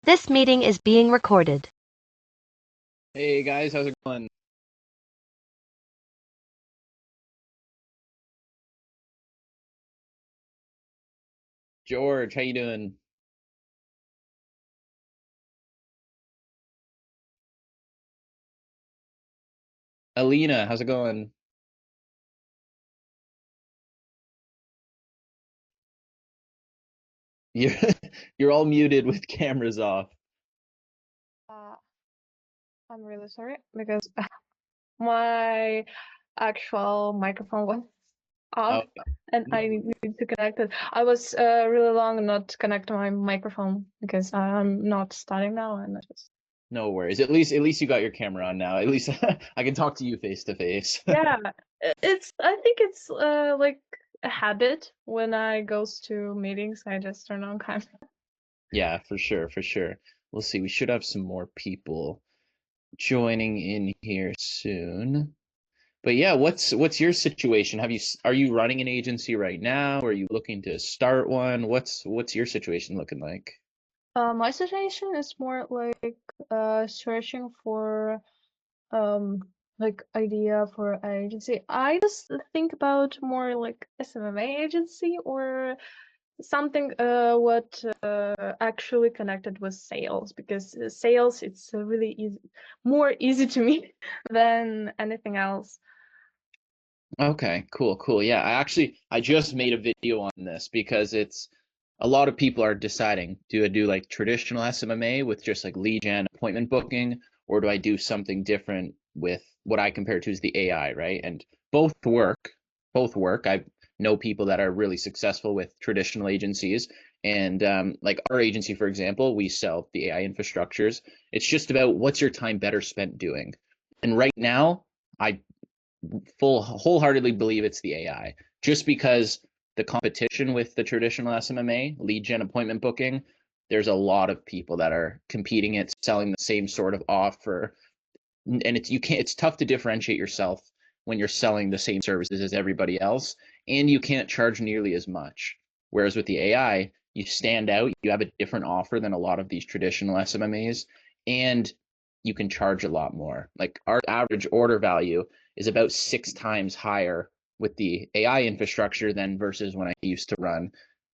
This meeting is being recorded. Hey guys, how's it going? George, how you doing? Alina, how's it going? You're you're all muted with cameras off. Uh, I'm really sorry because my actual microphone was Oh, off and no, I need to connect it. I was really long not connecting my microphone because I'm not studying now and I just no worries. At least you got your camera on now. At least I can talk to you face to face. yeah. It's I think it's like a habit when I goes to meetings. I just turn on camera. Yeah, for sure, for sure. We'll see. We should have some more people joining in here soon. But yeah, what's your situation? Are you running an agency right now? Are you looking to start one? What's your situation looking like? My situation is more like searching for um like idea for an agency. I just think about more like SMMA agency or something what actually connected with sales because sales it's really easy, more easy to me than anything else. Okay, cool, cool. Yeah, I just made a video on this because it's a lot of people are deciding, do I do like traditional SMMA with just like lead gen appointment booking, or do I do something different with what I compare to as the AI, right? And both work, both work. I know people that are really successful with traditional agencies, and like our agency, for example, we sell the AI infrastructures. It's just about what's your time better spent doing. And right now, I wholeheartedly believe it's the AI, just because the competition with the traditional SMMA, lead gen appointment booking, there's a lot of people that are competing it, selling the same sort of offer. And it's tough to differentiate yourself when you're selling the same services as everybody else, and you can't charge nearly as much. Whereas with the AI, you stand out, you have a different offer than a lot of these traditional SMMAs, and you can charge a lot more. Like our average order value is about 6 times higher with the AI infrastructure than versus when I used to run,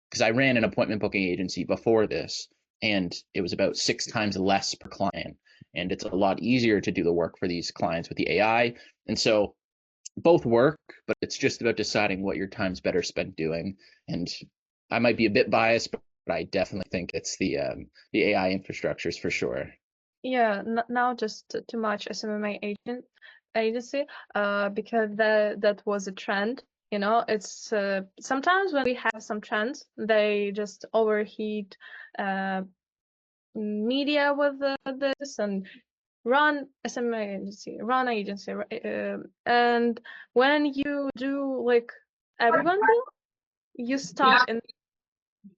because I ran an appointment booking agency before this, and it was about 6 times less per client. And it's a lot easier to do the work for these clients with the AI. And so both work, but it's just about deciding what your time's better spent doing. And I might be a bit biased, but I definitely think it's the AI infrastructures for sure. Yeah, now just too much SMMA agency because that was a trend. You know, it's sometimes when we have some trends, they just overheat uh, media with this and run SMA agency, run agency, and when you do like everyone do, you stuck in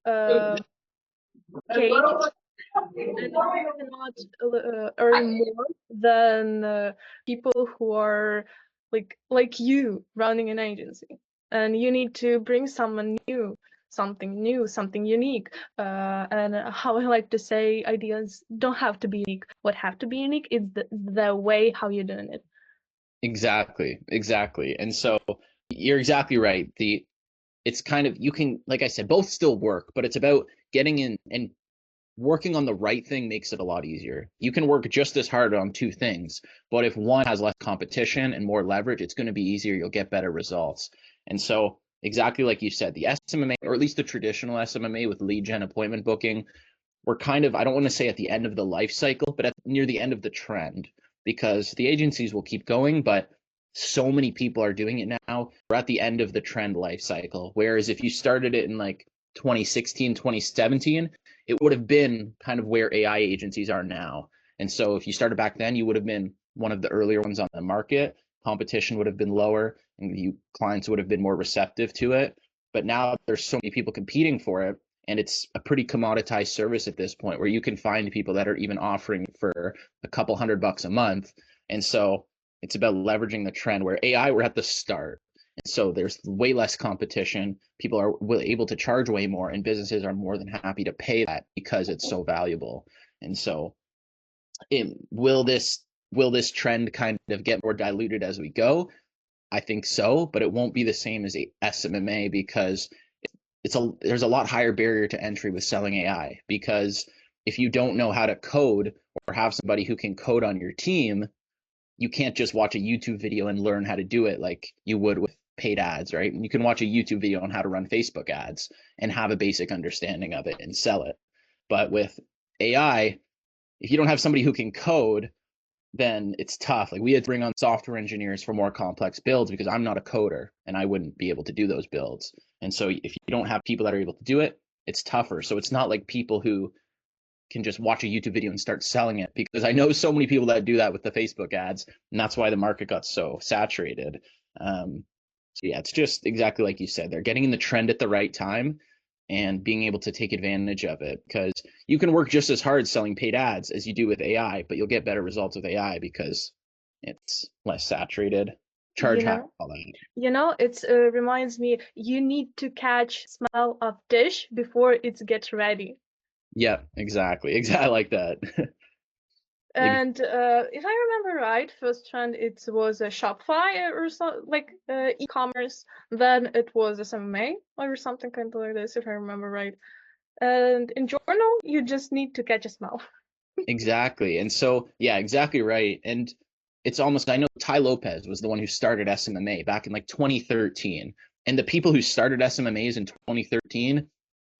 uh, cage and you cannot earn more than people who are like you running an agency, and you need to bring someone new, something new, something unique. And how I like to say, ideas don't have to be unique. What have to be unique is the way how you're doing it. Exactly, exactly. And so you're exactly right. It's kind of, you can, like I said, both still work, but it's about getting in and working on the right thing makes it a lot easier. You can work just as hard on two things, but if one has less competition and more leverage, it's going to be easier. You'll get better results. And so, exactly like you said, the SMMA, or at least the traditional SMMA with lead gen appointment booking, we're kind of, I don't want to say at the end of the life cycle, but near the end of the trend, because the agencies will keep going, but so many people are doing it now. We're at the end of the trend life cycle. Whereas if you started it in like 2016, 2017, it would have been kind of where AI agencies are now. And so if you started back then, you would have been one of the earlier ones on the market. Competition would have been lower and you clients would have been more receptive to it. But now there's so many people competing for it, and it's a pretty commoditized service at this point where you can find people that are even offering for a couple $100 a month. And so it's about leveraging the trend where AI, we're at the start. And so there's way less competition. People are able to charge way more, and businesses are more than happy to pay that because it's so valuable. And so will this trend kind of get more diluted as we go? I think so, but it won't be the same as SMMA because there's a lot higher barrier to entry with selling AI, because if you don't know how to code or have somebody who can code on your team, you can't just watch a YouTube video and learn how to do it like you would with paid ads, right? You can watch a YouTube video on how to run Facebook ads and have a basic understanding of it and sell it. But with AI, if you don't have somebody who can code, then it's tough. Like we had to bring on software engineers for more complex builds because I'm not a coder and I wouldn't be able to do those builds. And so if you don't have people that are able to do it, it's tougher. So it's not like people who can just watch a YouTube video and start selling it, because I know so many people that do that with the Facebook ads, and that's why the market got so saturated. So yeah, it's just exactly like you said. They're getting in the trend at the right time and being able to take advantage of it, because you can work just as hard selling paid ads as you do with AI, but you'll get better results with AI because it's less saturated. Charge high, all that. It reminds me, you need to catch smell of dish before it gets ready. Yeah, exactly. I like that. And if I remember right, first trend it was a Shopify or so, like e-commerce. Then it was SMMA or something kind of like this, if I remember right. And in journal, you just need to catch a smell. Exactly. And so, yeah, exactly right. And it's almost, I know Tai Lopez was the one who started SMMA back in like 2013. And the people who started SMMAs in 2013,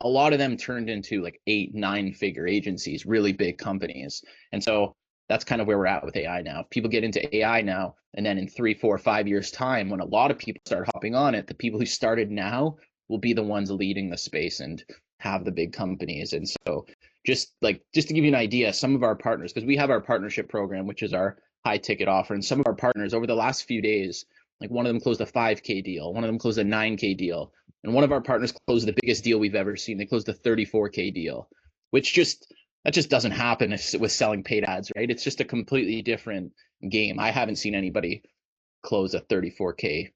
a lot of them turned into like 8-9 figure agencies, really big companies. And so that's kind of where we're at with AI now. If people get into AI now, and then in 3, 4, 5 years time, when a lot of people start hopping on it, the people who started now will be the ones leading the space and have the big companies. And so just to give you an idea, some of our partners, because we have our partnership program, which is our high ticket offer, and some of our partners over the last few days, like one of them closed a 5K deal, one of them closed a 9K deal, and one of our partners closed the biggest deal we've ever seen. They closed a 34K deal, which that just doesn't happen with selling paid ads, right? It's just a completely different game. I haven't seen anybody close a 34K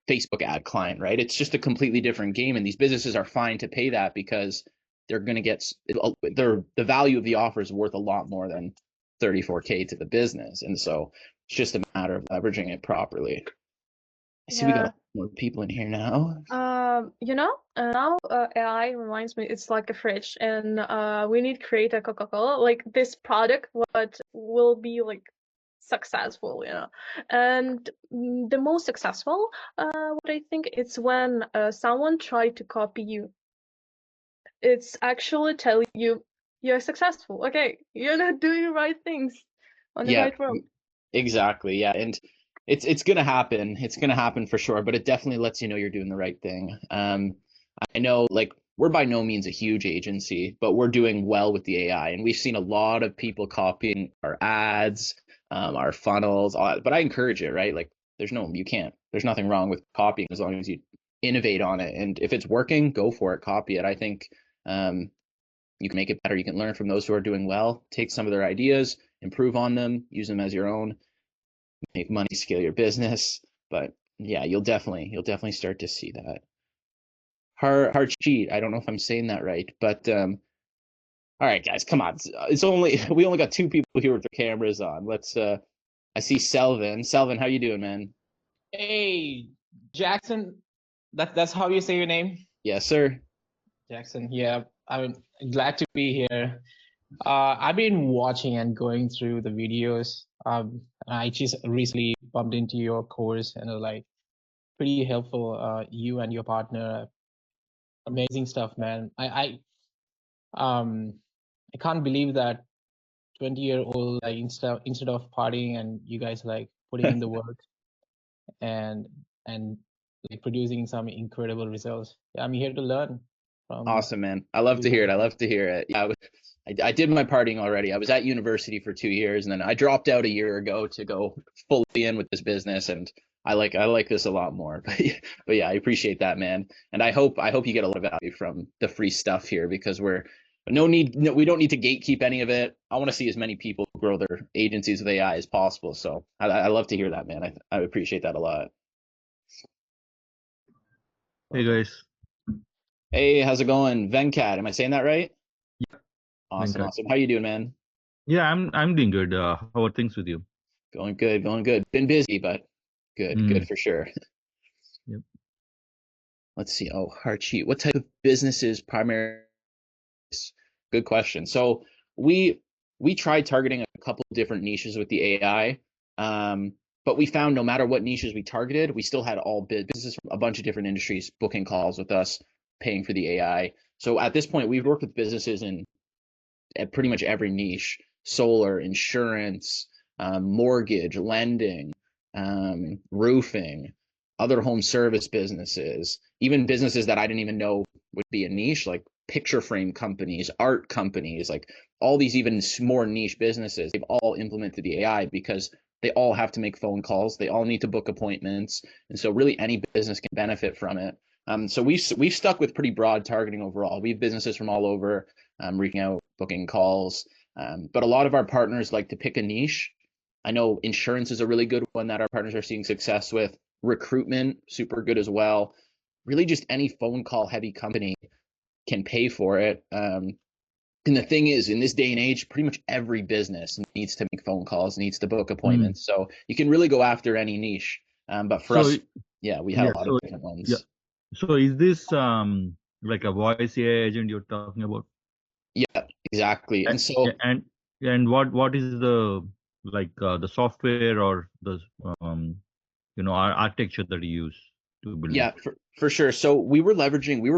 Facebook ad client, right? It's just a completely different game, and these businesses are fine to pay that because they're going to get the value of the offer is worth a lot more than 34K to the business, and so it's just a matter of leveraging it properly. I see we got more people in here now. Now AI reminds me, it's like a fridge, and we need to create a Coca-Cola, like this product, what will be like successful, and the most successful, what I think it's when someone tried to copy you. It's actually telling you you're successful. Okay, you're not doing the right things on the right road. Exactly. Yeah, and it's gonna happen. It's gonna happen for sure, but it definitely lets you know you're doing the right thing. I know, like, we're by no means a huge agency, but we're doing well with the AI, and we've seen a lot of people copying our ads, our funnels, all that. But I encourage it, right? Like, there's nothing wrong with copying as long as you innovate on it, and if it's working, go for it, copy it. I think you can make it better. You can learn from those who are doing well, take some of their ideas, improve on them, use them as your own, make money, scale your business. But yeah, you'll definitely start to see that. Harjeet, I don't know if I'm saying that right, but all right, guys, come on. We only got 2 people here with their cameras on. Let's I see Selvin. Selvin, how you doing, man? Hey, Jackson. That's how you say your name? Yes, sir. Jackson. Yeah, I'm glad to be here. I've been watching and going through the videos. I just recently bumped into your course and like pretty helpful. You and your partner, amazing stuff, man. I can't believe that 20-year-old, like instead of partying and you guys like putting in the work and like producing some incredible results. Yeah, I'm here to learn from. Awesome, man. I love to hear it. Yeah, I did my partying already. I was at university for 2 years, and then I dropped out a year ago to go fully in with this business, and I like this a lot more. But yeah, I appreciate that, man. And I hope you get a lot of value from the free stuff here, because we don't need to gatekeep any of it. I want to see as many people grow their agencies with AI as possible. So I love to hear that, man. I appreciate that a lot. Hey guys. Hey, how's it going? Venkat, am I saying that right? Yeah. Awesome, Venkat. awesome. How you doing, man? Yeah, I'm doing good. How are things with you? Going good, going good. Been busy, but good, good for sure. Yep. Let's see. Oh, Harchi, what type of businesses primarily? Good question. So we tried targeting a couple different niches with the AI, but we found no matter what niches we targeted, we still had all businesses from a bunch of different industries booking calls with us, paying for the AI. So at this point, we've worked with businesses in at pretty much every niche: solar, insurance, mortgage, lending, roofing, other home service businesses, even businesses that I didn't even know would be a niche, like picture frame companies, art companies, like all these even more niche businesses. They've all implemented the AI because they all have to make phone calls. They all need to book appointments. And so really any business can benefit from it. So we've stuck with pretty broad targeting overall. We have businesses from all over, reaching out, booking calls. But a lot of our partners like to pick a niche. I know insurance is a really good one that our partners are seeing success with. Recruitment, super good as well. Really, just any phone call heavy company can pay for it. And the thing is, in this day and age, pretty much every business needs to make phone calls, needs to book appointments. So you can really go after any niche. But for us, yeah, we had a lot of different ones. Yeah. So is this like a voice AI agent you're talking about? Yeah, exactly. And so and what is the like the software or the architecture that you use to build yeah, it? for sure. So we were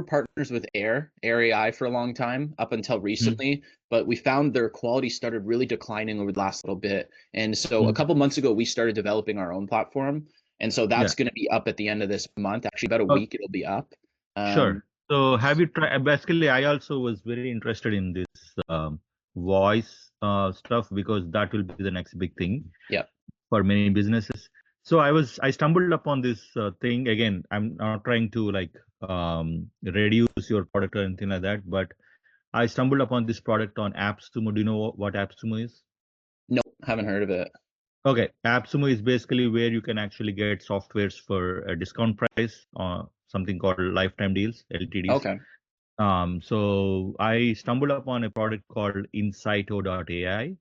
partners with Air AI for a long time up until recently, but we found their quality started really declining over the last little bit. And so a couple months ago, we started developing our own platform. And so that's going to be up at the end of this month. Actually, about a week, it'll be up. Sure. So have you tried? Basically, I also was very interested in this voice stuff because that will be the next big thing. Yeah. For many businesses. So I stumbled upon this thing. Again, I'm not trying to like reduce your product or anything like that, but I stumbled upon this product on AppSumo. Do you know what AppSumo is? No, haven't heard of it. Okay, AppSumo is basically where you can actually get softwares for a discount price, something called lifetime deals, LTDs. Okay. So I stumbled upon a product called Insighto.ai,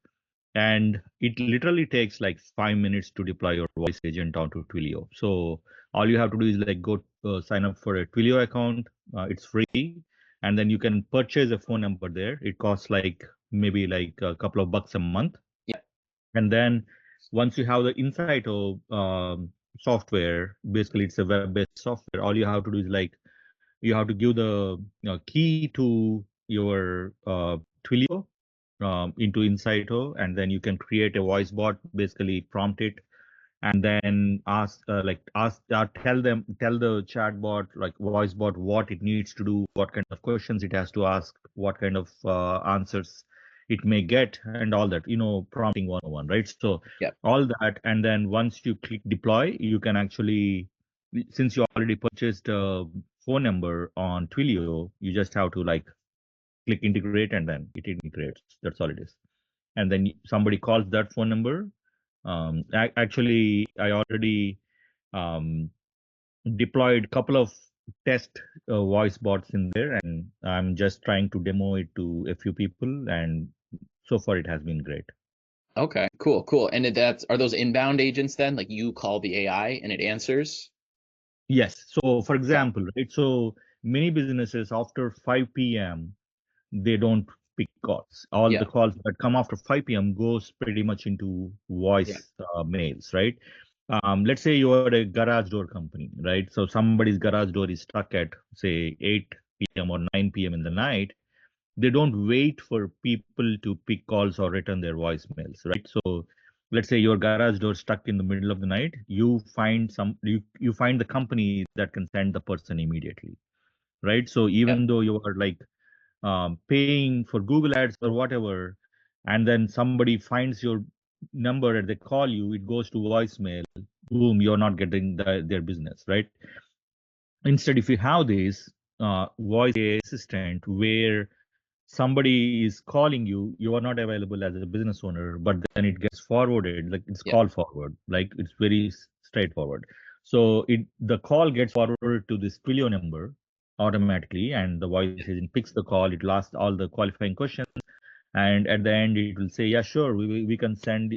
and it literally takes like 5 minutes to deploy your voice agent onto Twilio. So all you have to do is like go sign up for a Twilio account. It's free, and then you can purchase a phone number there. It costs like maybe like a couple of bucks a month. Yeah. And then once you have the Insighto software, basically it's a web-based software. All you have to do is like you have to give the key to your Twilio into Insighto, and then you can create a voice bot, basically prompt it, and then tell the chatbot, like voice bot, what it needs to do, what kind of questions it has to ask, what kind of answers it may get, and all that, prompting 101, right? So yeah, all that, and then once you click deploy, you can actually, since you already purchased a phone number on Twilio, you just have to like click integrate, and then it integrates. That's all it is. And then somebody calls that phone number. Actually, I already deployed a couple of test voice bots in there, and I'm just trying to demo it to a few people, and so far it has been great. Okay, cool. And are those inbound agents then? Like you call the AI and it answers? Yes. So for example, right? So many businesses after 5 p.m. they don't pick calls. All the calls that come after 5 p.m. goes pretty much into voice mails, right? Let's say you're a garage door company, right? So somebody's garage door is stuck at say 8 p.m. or 9 p.m. in the night. They don't wait for people to pick calls or return their voicemails, right? So let's say your garage door stuck in the middle of the night. You find you find the company that can send the person immediately, right? So even though you are like paying for Google Ads or whatever, and then somebody finds your number and they call you, it goes to voicemail. Boom, you're not getting their business, right? Instead, if you have this voice assistant where somebody is calling you, you are not available as a business owner, but then it gets forwarded, like it's call forward, like it's very straightforward. So the call gets forwarded to this Twilio number automatically, and the voice agent picks the call. It asks all the qualifying questions, and at the end it will say, yeah, sure, we can send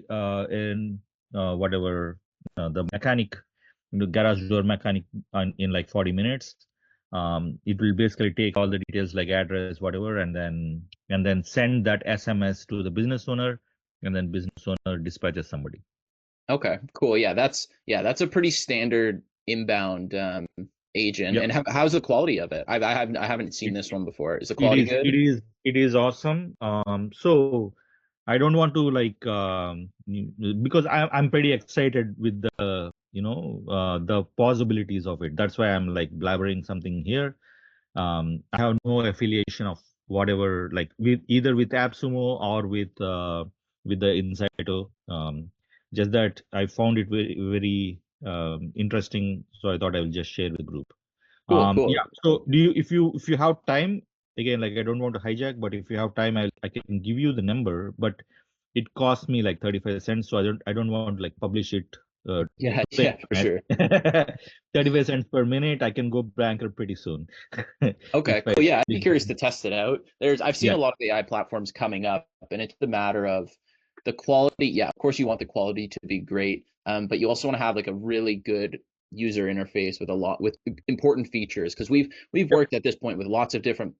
in whatever the mechanic, the garage door mechanic in like 40 minutes. It will basically take all the details like address, whatever, and then send that SMS to the business owner, and then business owner dispatches somebody. Okay, cool. Yeah, that's a pretty standard inbound agent. Yep. And how's the quality of it? I haven't seen this one before. Is the quality good? It is awesome. So I don't want to like because I'm pretty excited with the the possibilities of it. That's why I'm like blabbering something here. I have no affiliation of whatever, like with either with AppSumo or with the Insighto. Just that I found it very very interesting, so I thought I will just share with the group. Cool, cool. Yeah. So do you, if you have time, again, like I don't want to hijack, but if you have time, I can give you the number, but it cost me like 35 cents, so I don't want to like publish it. Yeah, for sure. 35 cents per minute. I can go bankrupt pretty soon. Okay, cool. Yeah, I'd be curious to test it out. I've seen Yeah. a lot of AI platforms coming up, and it's the matter of the quality. Yeah, of course you want the quality to be great, but you also want to have like a really good user interface with important features, because we've worked at this point with lots of different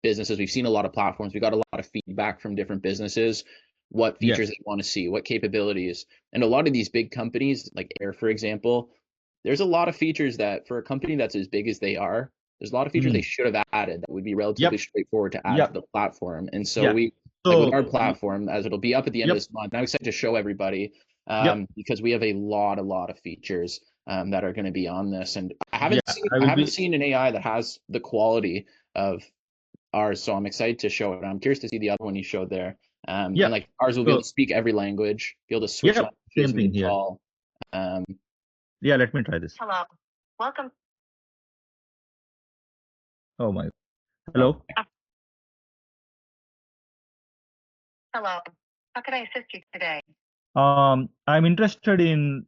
businesses. We've seen a lot of platforms. We got a lot of feedback from different businesses, what features they want to see, what capabilities. And a lot of these big companies like Air, for example, there's a lot of features that for a company that's as big as they are, there's a lot of features they should have added that would be relatively straightforward to add to the platform. And so we, like with our platform, as it'll be up at the end of this month, I'm excited to show everybody because we have a lot of features that are going to be on this. And I haven't seen an AI that has the quality of ours, so I'm excited to show it. I'm curious to see the other one you showed there. And like ours will be able to speak every language, be able to switch languages same thing here. call. Yeah, let me try this. Hello. Welcome. Oh my. Hello. Hello. How can I assist you today? I'm interested in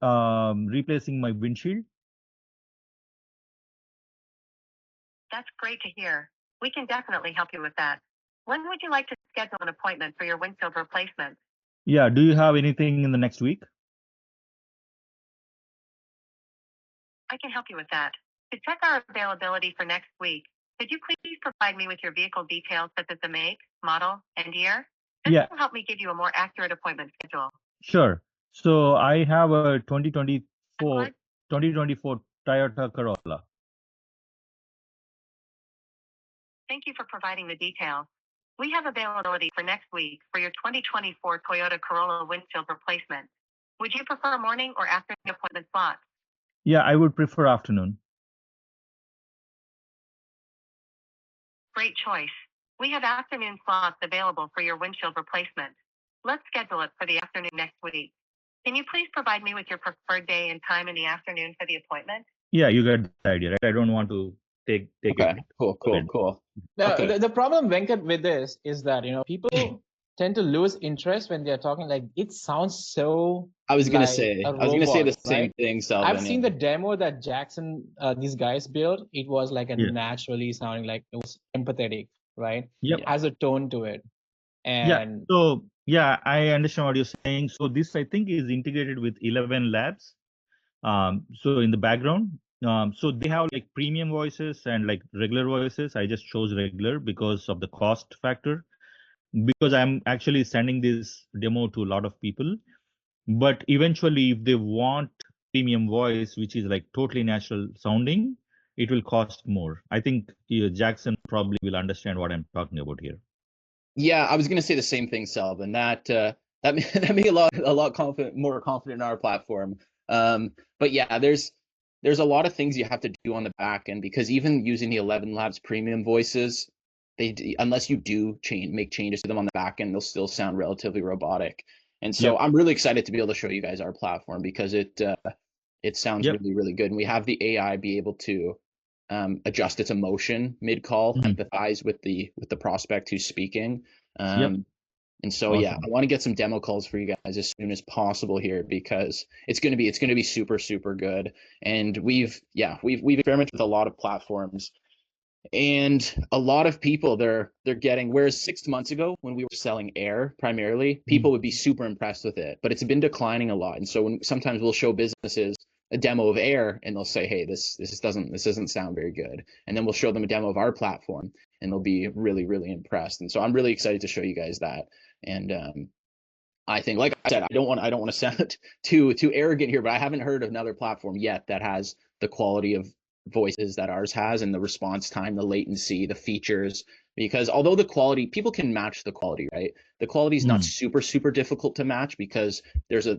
replacing my windshield. That's great to hear. We can definitely help you with that. When would you like to schedule an appointment for your windshield replacement? Yeah, do you have anything in the next week? I can help you with that. To check our availability for next week, could you please provide me with your vehicle details such as the make, model, and year? This will help me give you a more accurate appointment schedule. Sure. So I have a 2024 Toyota Corolla. Thank you for providing the details. We have availability for next week for your 2024 Toyota Corolla windshield replacement. Would you prefer morning or afternoon appointment slots? Yeah, I would prefer afternoon. Great choice. We have afternoon slots available for your windshield replacement. Let's schedule it for the afternoon next week. Can you please provide me with your preferred day and time in the afternoon for the appointment? Yeah, you got the idea, right? I don't want to take Okay, it. cool. Now, Okay. the problem, Venkat, with this is that, people tend to lose interest when they're talking like, it sounds so I was gonna like say a the robot, same right? thing, Selvin. I've seen the demo that Jackson, these guys built. It was like a naturally sounding, like it was empathetic, right? Yep. Has a tone to it. Yeah. And So yeah, I understand what you're saying. So this I think is integrated with 11 Labs. So in the background, so they have like premium voices and like regular voices. I just chose regular because of the cost factor, because I'm actually sending this demo to a lot of people. But eventually, if they want premium voice, which is like totally natural sounding, it will cost more. I think Jackson probably will understand what I'm talking about here. Yeah, I was gonna say the same thing, Selvin. That made a lot more confident in our platform. But yeah, there's a lot of things you have to do on the back end, because even using the 11 Labs premium voices, unless you do make changes to them on the back end, they'll still sound relatively robotic. And so I'm really excited to be able to show you guys our platform, because it sounds really good, and we have the AI be able to adjust its emotion mid-call, empathize with the prospect who's speaking. And so I want to get some demo calls for you guys as soon as possible here, because it's going to be super good. And we've experimented with a lot of platforms, And a lot of people they're getting, whereas 6 months ago when we were selling Air primarily, people would be super impressed with it, but it's been declining a lot. And so when sometimes we'll show businesses a demo of Air and they'll say, hey, this doesn't sound very good. And then we'll show them a demo of our platform and they'll be really, really impressed. And so I'm really excited to show you guys that. And I think, like I said, I don't want to sound too arrogant here, but I haven't heard of another platform yet that has the quality of voices that ours has, and the response time, the latency, the features. Because although the quality, people can match the quality, right? The quality is not super difficult to match because there's a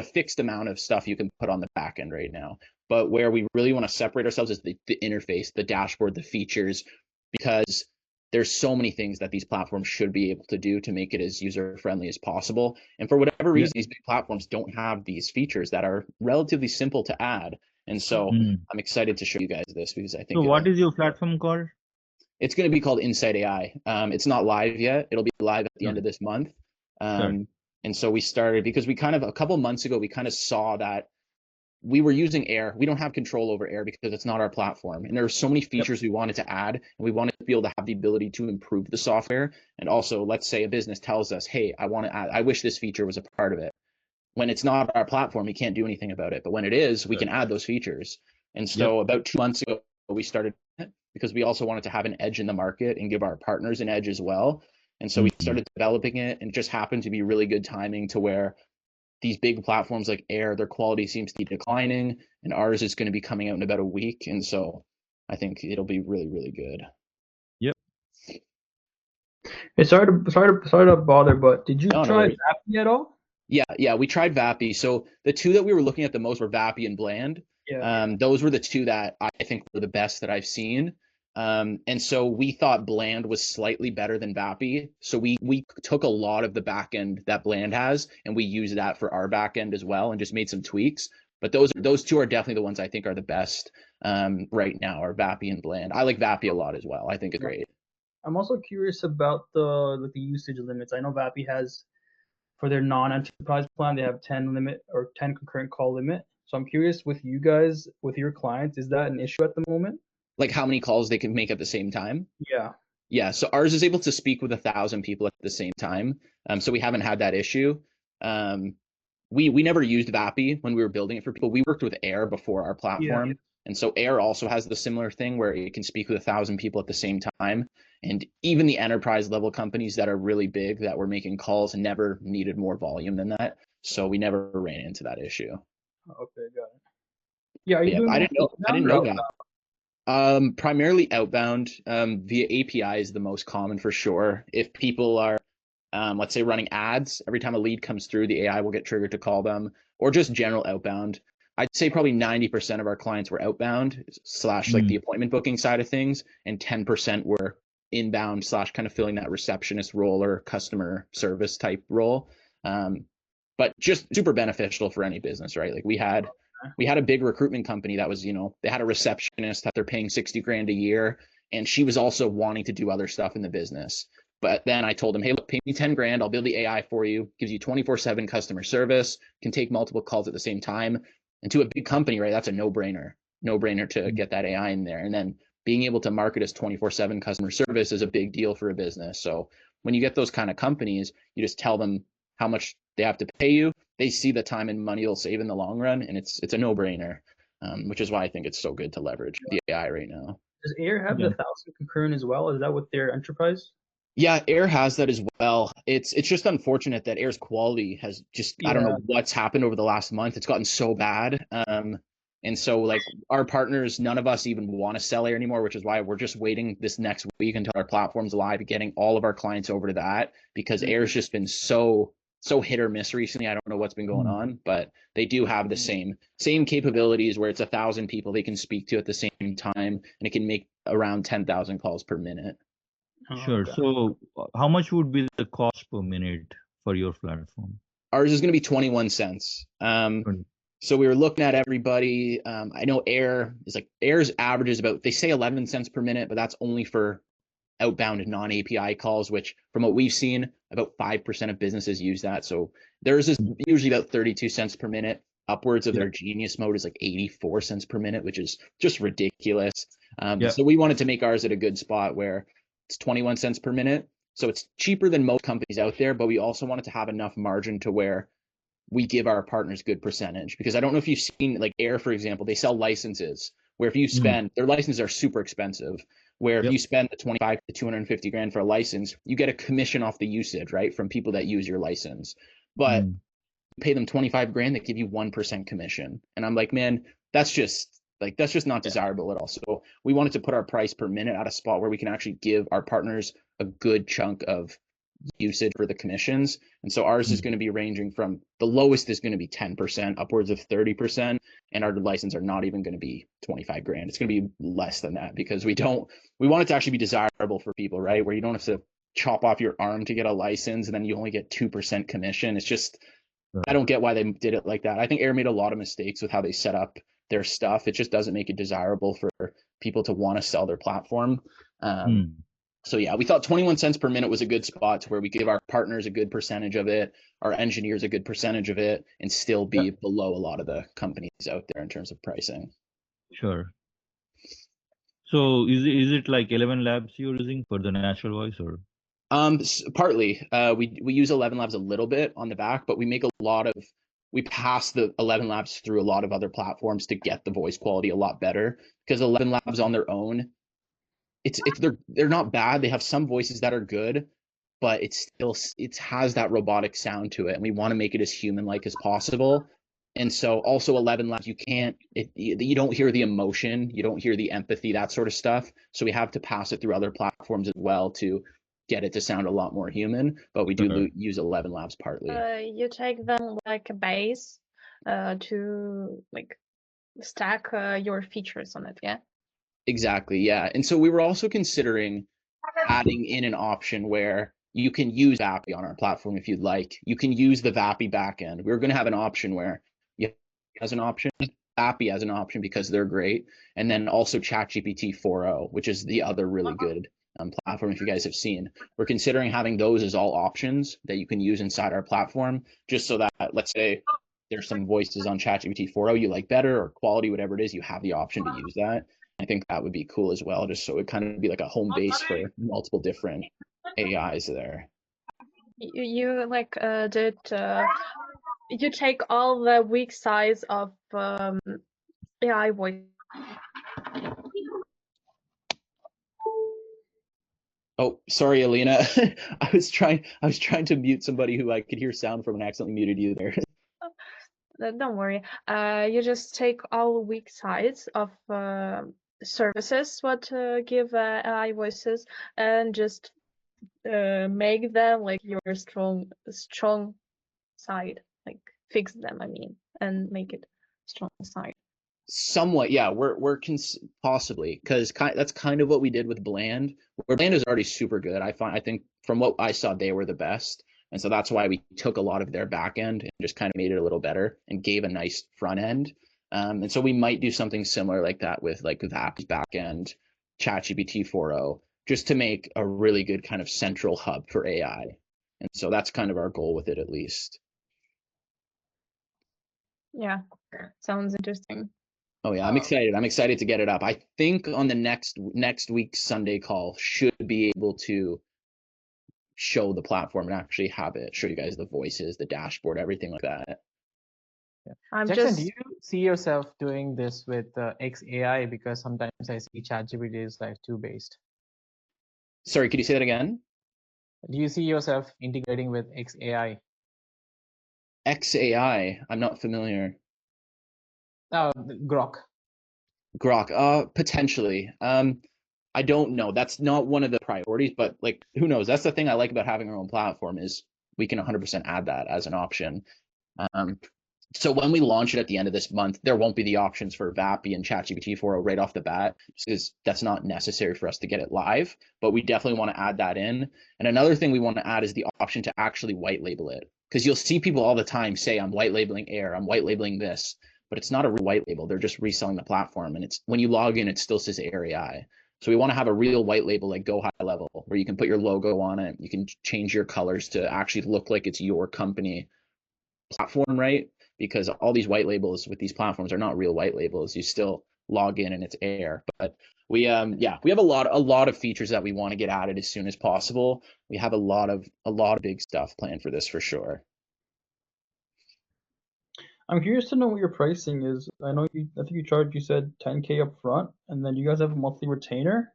fixed amount of stuff you can put on the back end right now. But where we really want to separate ourselves is the interface, the dashboard, the features, because there's so many things that these platforms should be able to do to make it as user friendly as possible. And for whatever reason, these big platforms don't have these features that are relatively simple to add. And so I'm excited to show you guys this because I think. So what is your platform called? It's going to be called Insight AI. It's not live yet. It'll be live at the end of this month. And so we started because we kind of, a couple months ago, we kind of saw that we were using Air. We don't have control over Air because it's not our platform. And there were so many features we wanted to add, and we wanted to be able to have the ability to improve the software. And also, let's say a business tells us, hey, I wish this feature was a part of it. When it's not our platform, we can't do anything about it. But when it is, we can add those features. And so about 2 months ago, we started it because we also wanted to have an edge in the market and give our partners an edge as well. And so we started developing it, and it just happened to be really good timing to where these big platforms like Air, their quality seems to be declining, and ours is going to be coming out in about a week. And so I think it'll be really, really good. Yep. Hey, sorry to bother, but did you try Vappy at all? Yeah, we tried Vappy. So the two that we were looking at the most were Vappy and Bland. Those were the two that I think were the best that I've seen. And so we thought Bland was slightly better than Vappy. So we took a lot of the backend that Bland has, and we used that for our backend as well, and just made some tweaks. But those two are definitely the ones I think are the best right now, are Vappy and Bland. I like Vappy a lot as well. I think it's great. I'm also curious about the usage limits. I know Vappy has, for their non-enterprise plan, they have 10 concurrent call limit. So I'm curious with you guys, with your clients, is that an issue at the moment? Like how many calls they can make at the same time? Yeah. So ours is able to speak with 1,000 people at the same time. So we haven't had that issue. We never used Vappy when we were building it for people. We worked with Air before our platform. Yeah. And so Air also has the similar thing where it can speak with 1,000 people at the same time. And even the enterprise level companies that are really big that were making calls never needed more volume than that. So we never ran into that issue. Okay, got it. Yeah, are you doing I didn't know that. Primarily outbound via API is the most common for sure. If people are, let's say, running ads, every time a lead comes through, the AI will get triggered to call them, or just general outbound. I'd say probably 90% of our clients were outbound / like the appointment booking side of things, and 10% were inbound / kind of filling that receptionist role or customer service type role. But just super beneficial for any business, right? Like we had a big recruitment company that was, they had a receptionist that they're paying 60 grand a year, and she was also wanting to do other stuff in the business. But then I told him, hey, look, pay me 10 grand. I'll build the AI for you. Gives you 24/7 customer service, can take multiple calls at the same time. And to a big company, right, that's a no-brainer to get that AI in there. And then being able to market as 24/7 customer service is a big deal for a business. So when you get those kind of companies, you just tell them how much they have to pay you. They see the time and money they'll save in the long run, and it's a no-brainer, which is why I think it's so good to leverage the AI right now. Does Air have the 1,000 concurrent as well? Is that with their enterprise? Yeah, Air has that as well. It's just unfortunate that Air's quality has just, I don't know what's happened over the last month. It's gotten so bad. And so like our partners, none of us even want to sell Air anymore, which is why we're just waiting this next week until our platform's live, getting all of our clients over to that, because Air's just been so hit or miss recently. I don't know what's been going on, but they do have the same capabilities where it's 1,000 people they can speak to at the same time, and it can make around 10,000 calls per minute. Sure. So how much would be the cost per minute for your platform? Ours is going to be 21 cents. So we were looking at everybody. I know Air's average is about, they say 11 cents per minute, but that's only for outbound and non-API calls, which from what we've seen, about 5% of businesses use that. So theirs is usually about 32 cents per minute. upwards of Yeah. their Genius mode is like 84 cents per minute, which is just ridiculous. Yeah. So we wanted to make ours at a good spot where it's 21 cents per minute. So it's cheaper than most companies out there, but we also wanted to have enough margin to where we give our partners good percentage. Because I don't know if you've seen like Air, for example, they sell licenses where if you spend, their licenses are super expensive. Where if Yep. you spend the 25 to 250 grand for a license, you get a commission off the usage, right? From people that use your license. But Mm. pay them 25 grand, they give you 1% commission. And I'm like, man, that's just not desirable at all. So we wanted to put our price per minute at a spot where we can actually give our partners a good chunk of usage for the commissions. And so ours is going to be ranging from the lowest is going to be 10%, upwards of 30%. And our license are not even going to be 25 grand. It's going to be less than that because we want it to actually be desirable for people, right? Where you don't have to chop off your arm to get a license and then you only get 2% commission. It's just, I don't get why they did it like that. I think Air made a lot of mistakes with how they set up their stuff. It just doesn't make it desirable for people to want to sell their platform. So yeah, we thought 21 cents per minute was a good spot to where we give our partners a good percentage of it, our engineers a good percentage of it, and still be below a lot of the companies out there in terms of pricing. Sure. So is it like 11 Labs you're using for the natural voice or? Partly. We use 11 Labs a little bit on the back, but we pass the 11 Labs through a lot of other platforms to get the voice quality a lot better because 11 Labs on their own, they're not bad. They have some voices that are good, but it has that robotic sound to it, and we want to make it as human-like as possible. And so also 11 Labs, you don't hear the emotion, you don't hear the empathy, that sort of stuff. So we have to pass it through other platforms as well to get it to sound a lot more human, but we do use 11 Labs partly. You take them like a base to like stack your features on it, yeah? Exactly, yeah. And so we were also considering adding in an option where you can use Vappy on our platform if you'd like. You can use the Vappy backend. We were going to have an option where Vappy has an option because they're great, and then also ChatGPT 4o, which is the other really good platform if you guys have seen. We're considering having those as all options that you can use inside our platform, just so that, let's say there's some voices on ChatGPT 4o you like better or quality, whatever it is, you have the option to use that. I think that would be cool as well, just so it kind of be like a home base for multiple different AIs there. You like you take all the weak sides of AI voice. Oh, sorry, Alina. I was trying to mute somebody who I could hear sound from and accidentally muted you there. Don't worry. You just take all weak sides of services what give AI voices and just make them like your strong side, like fix them, I mean, and make it strong side. Somewhat, yeah. We're possibly, because that's kind of what we did with Bland. Where Bland is already super good. I think from what I saw, they were the best, and so that's why we took a lot of their back end and just kind of made it a little better and gave a nice front end. And so we might do something similar like that with App's back end, ChatGPT 4o, just to make a really good kind of central hub for AI. And so that's kind of our goal with it, at least. Yeah, sounds interesting. Oh yeah, I'm excited. I'm excited to get it up. I think on the next week's Sunday call should be able to show the platform and actually have it show you guys the voices, the dashboard, everything like that. I'm Jackson, just do you see yourself doing this with XAI? Because sometimes I see ChatGPT is like too based. Sorry, could you say that again? Do you see yourself integrating with XAI? XAI, I'm not familiar. Grok. Grok, potentially. I don't know. That's not one of the priorities, but like, who knows? That's the thing I like about having our own platform is we can 100% add that as an option. So when we launch it at the end of this month, there won't be the options for Vappy and ChatGPT 4o right off the bat, because that's not necessary for us to get it live, but we definitely want to add that in. And another thing we want to add is the option to actually white label it, because you'll see people all the time say, I'm white labeling Air, I'm white labeling this, but it's not a real white label. They're just reselling the platform. And it's when you log in, it still says Air AI. So we want to have a real white label like Go High Level, where you can put your logo on it. You can change your colors to actually look like it's your company platform, right? because all these white labels with these platforms are not real white labels. You still log in and it's air. But we yeah, we have a lot of features that we want to get added as soon as possible. We have a lot of big stuff planned for this for sure. I'm curious to know what your pricing is. I think you said 10K up front, and then you guys have a monthly retainer.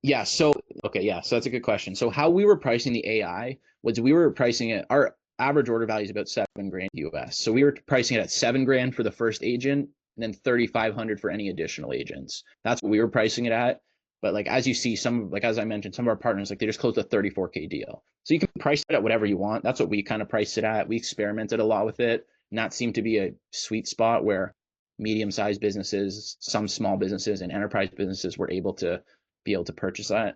Yeah, so okay, yeah, so that's a good question. So how we were pricing the AI was we were pricing it, our average order value is about $7,000 US. So we were pricing it at $7,000 for the first agent and then 3,500 for any additional agents. That's what we were pricing it at. But like as you see, as I mentioned, some of our partners, like they just closed a 34K deal. So you can price it at whatever you want. That's what we kind of priced it at. We experimented a lot with it, and that seemed to be a sweet spot where medium-sized businesses, some small businesses, and enterprise businesses were able to purchase that.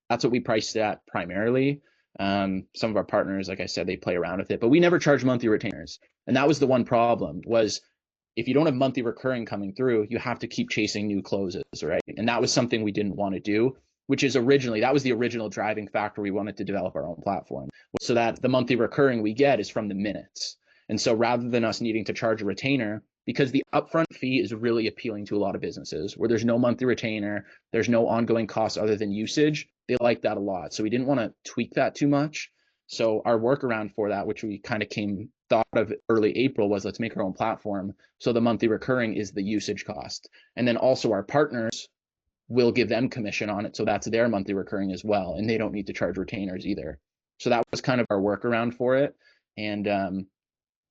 That's what we priced it at primarily. Some of our partners, like I said, they play around with it, but we never charge monthly retainers. And that was the one problem, was if you don't have monthly recurring coming through, you have to keep chasing new closes, right? And that was something we didn't want to do, which is that was the original driving factor we wanted to develop our own platform, so that the monthly recurring we get is from the minutes. And so rather than us needing to charge a retainer, because the upfront fee is really appealing to a lot of businesses where there's no monthly retainer, there's no ongoing costs other than usage, they like that a lot. So we didn't want to tweak that too much. So our workaround for that, which we kind of thought of early April, was let's make our own platform. So the monthly recurring is the usage cost. And then also our partners will give them commission on it. So that's their monthly recurring as well. And they don't need to charge retainers either. So that was kind of our workaround for it. And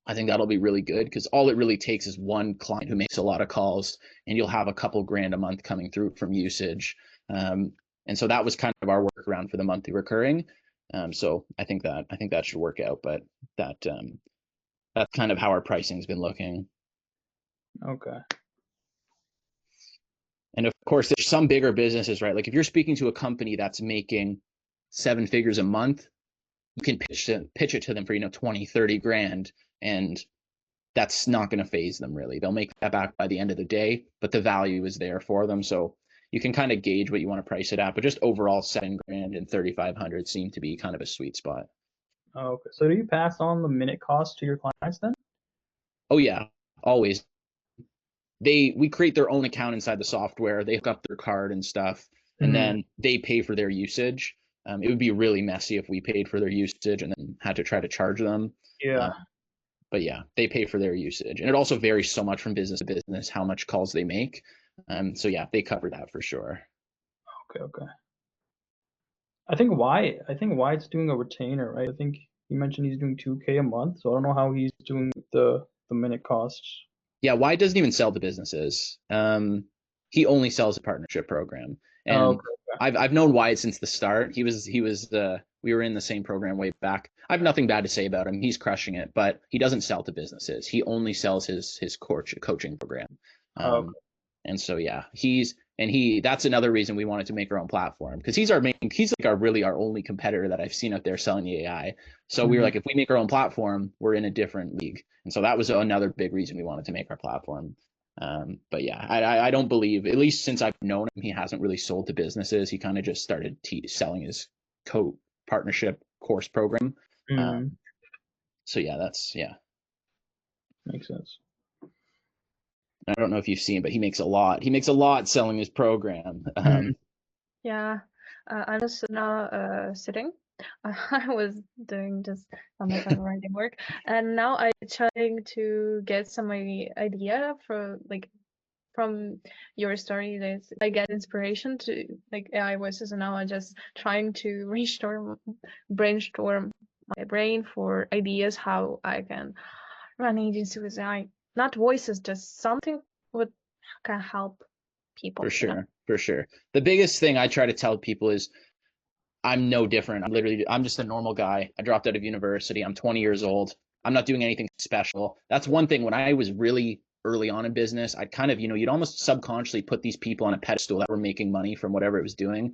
I think that'll be really good, because all it really takes is one client who makes a lot of calls, and you'll have a couple grand a month coming through from usage. And so that was kind of our workaround for the monthly recurring. So I think that should work out, but that's kind of how our pricing's been looking. Okay. And of course, there's some bigger businesses, right? Like if you're speaking to a company that's making 7 figures a month, you can pitch it to them for, 20, 30 grand. And that's not going to phase them really. They'll make that back by the end of the day, but the value is there for them. So you can kind of gauge what you want to price it at, but just overall $7,000 and 3,500 seem to be kind of a sweet spot. Okay. So do you pass on the minute cost to your clients then? Oh yeah, always. We create their own account inside the software. They hook up their card and stuff, and then they pay for their usage. It would be really messy if we paid for their usage and then had to try to charge them. Yeah. But yeah, they pay for their usage, and it also varies so much from business to business how much calls they make. So yeah, they cover that for sure. Okay. I think Wyatt's doing a retainer, right? I think he mentioned he's doing 2K a month, so I don't know how he's doing the minute costs. Yeah, Wyatt doesn't even sell to businesses. He only sells a partnership program. And okay. I've known Wyatt since the start. We were in the same program way back. I have nothing bad to say about him. He's crushing it, but he doesn't sell to businesses. He only sells his coaching program. And so yeah, that's another reason we wanted to make our own platform, because he's like our only competitor that I've seen out there selling the AI. So we were like, if we make our own platform, we're in a different league. And so that was another big reason we wanted to make our platform. But yeah, I don't believe, at least since I've known him, he hasn't really sold to businesses. He kind of just started selling his partnership course program. So yeah, makes sense. I don't know if you've seen, but he makes a lot selling his program. Yeah, I'm just now sitting. I was doing just some writing work, and now I'm trying to get some idea from your story. I get inspiration to like AI voices, and now I'm just trying to brainstorm my brain for ideas how I can run agency with AI. Not voices, just something what can help people. For sure. The biggest thing I try to tell people is I'm no different. I'm just a normal guy. I dropped out of university. I'm 20 years old. I'm not doing anything special. That's one thing. When I was really early on in business, I'd kind of, you'd almost subconsciously put these people on a pedestal that were making money from whatever it was doing.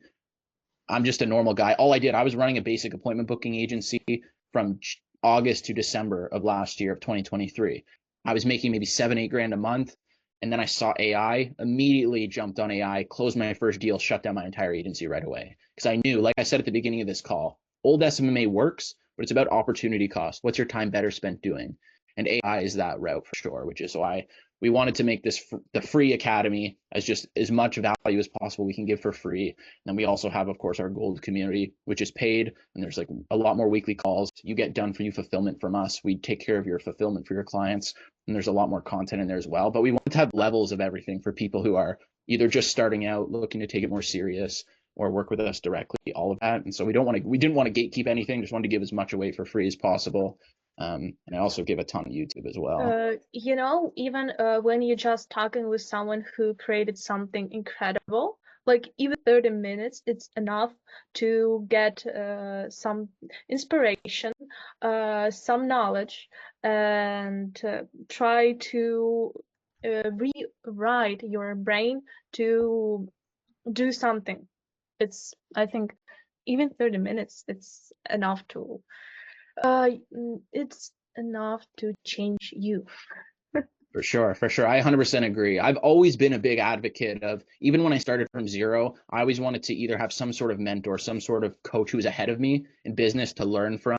I'm just a normal guy. I was running a basic appointment booking agency from August to December of last year of 2023. I was making maybe $7-8 a month. And then I saw AI, immediately jumped on AI, closed my first deal, shut down my entire agency right away. Because I knew, like I said at the beginning of this call, old SMMA works, but it's about opportunity cost. What's your time better spent doing? And AI is that route for sure, which is why we wanted to make this the free academy as just as much value as possible we can give for free. And then we also have, of course, our gold community, which is paid, and there's like a lot more weekly calls. You get done for you fulfillment from us. We take care of your fulfillment for your clients, and there's a lot more content in there as well. But we want to have levels of everything for people who are either just starting out, looking to take it more serious, or work with us directly, all of that. And so we didn't want to gatekeep anything, just wanted to give as much away for free as possible. And I also give a ton on YouTube as well. You know, even when you're just talking with someone who created something incredible, like even 30 minutes, it's enough to get some inspiration, some knowledge, and try to rewrite your brain to do something. I think even 30 minutes, it's enough to change you. For sure. I 100% agree. I've always been a big advocate of, even when I started from zero, I always wanted to either have some sort of mentor, some sort of coach who was ahead of me in business to learn from,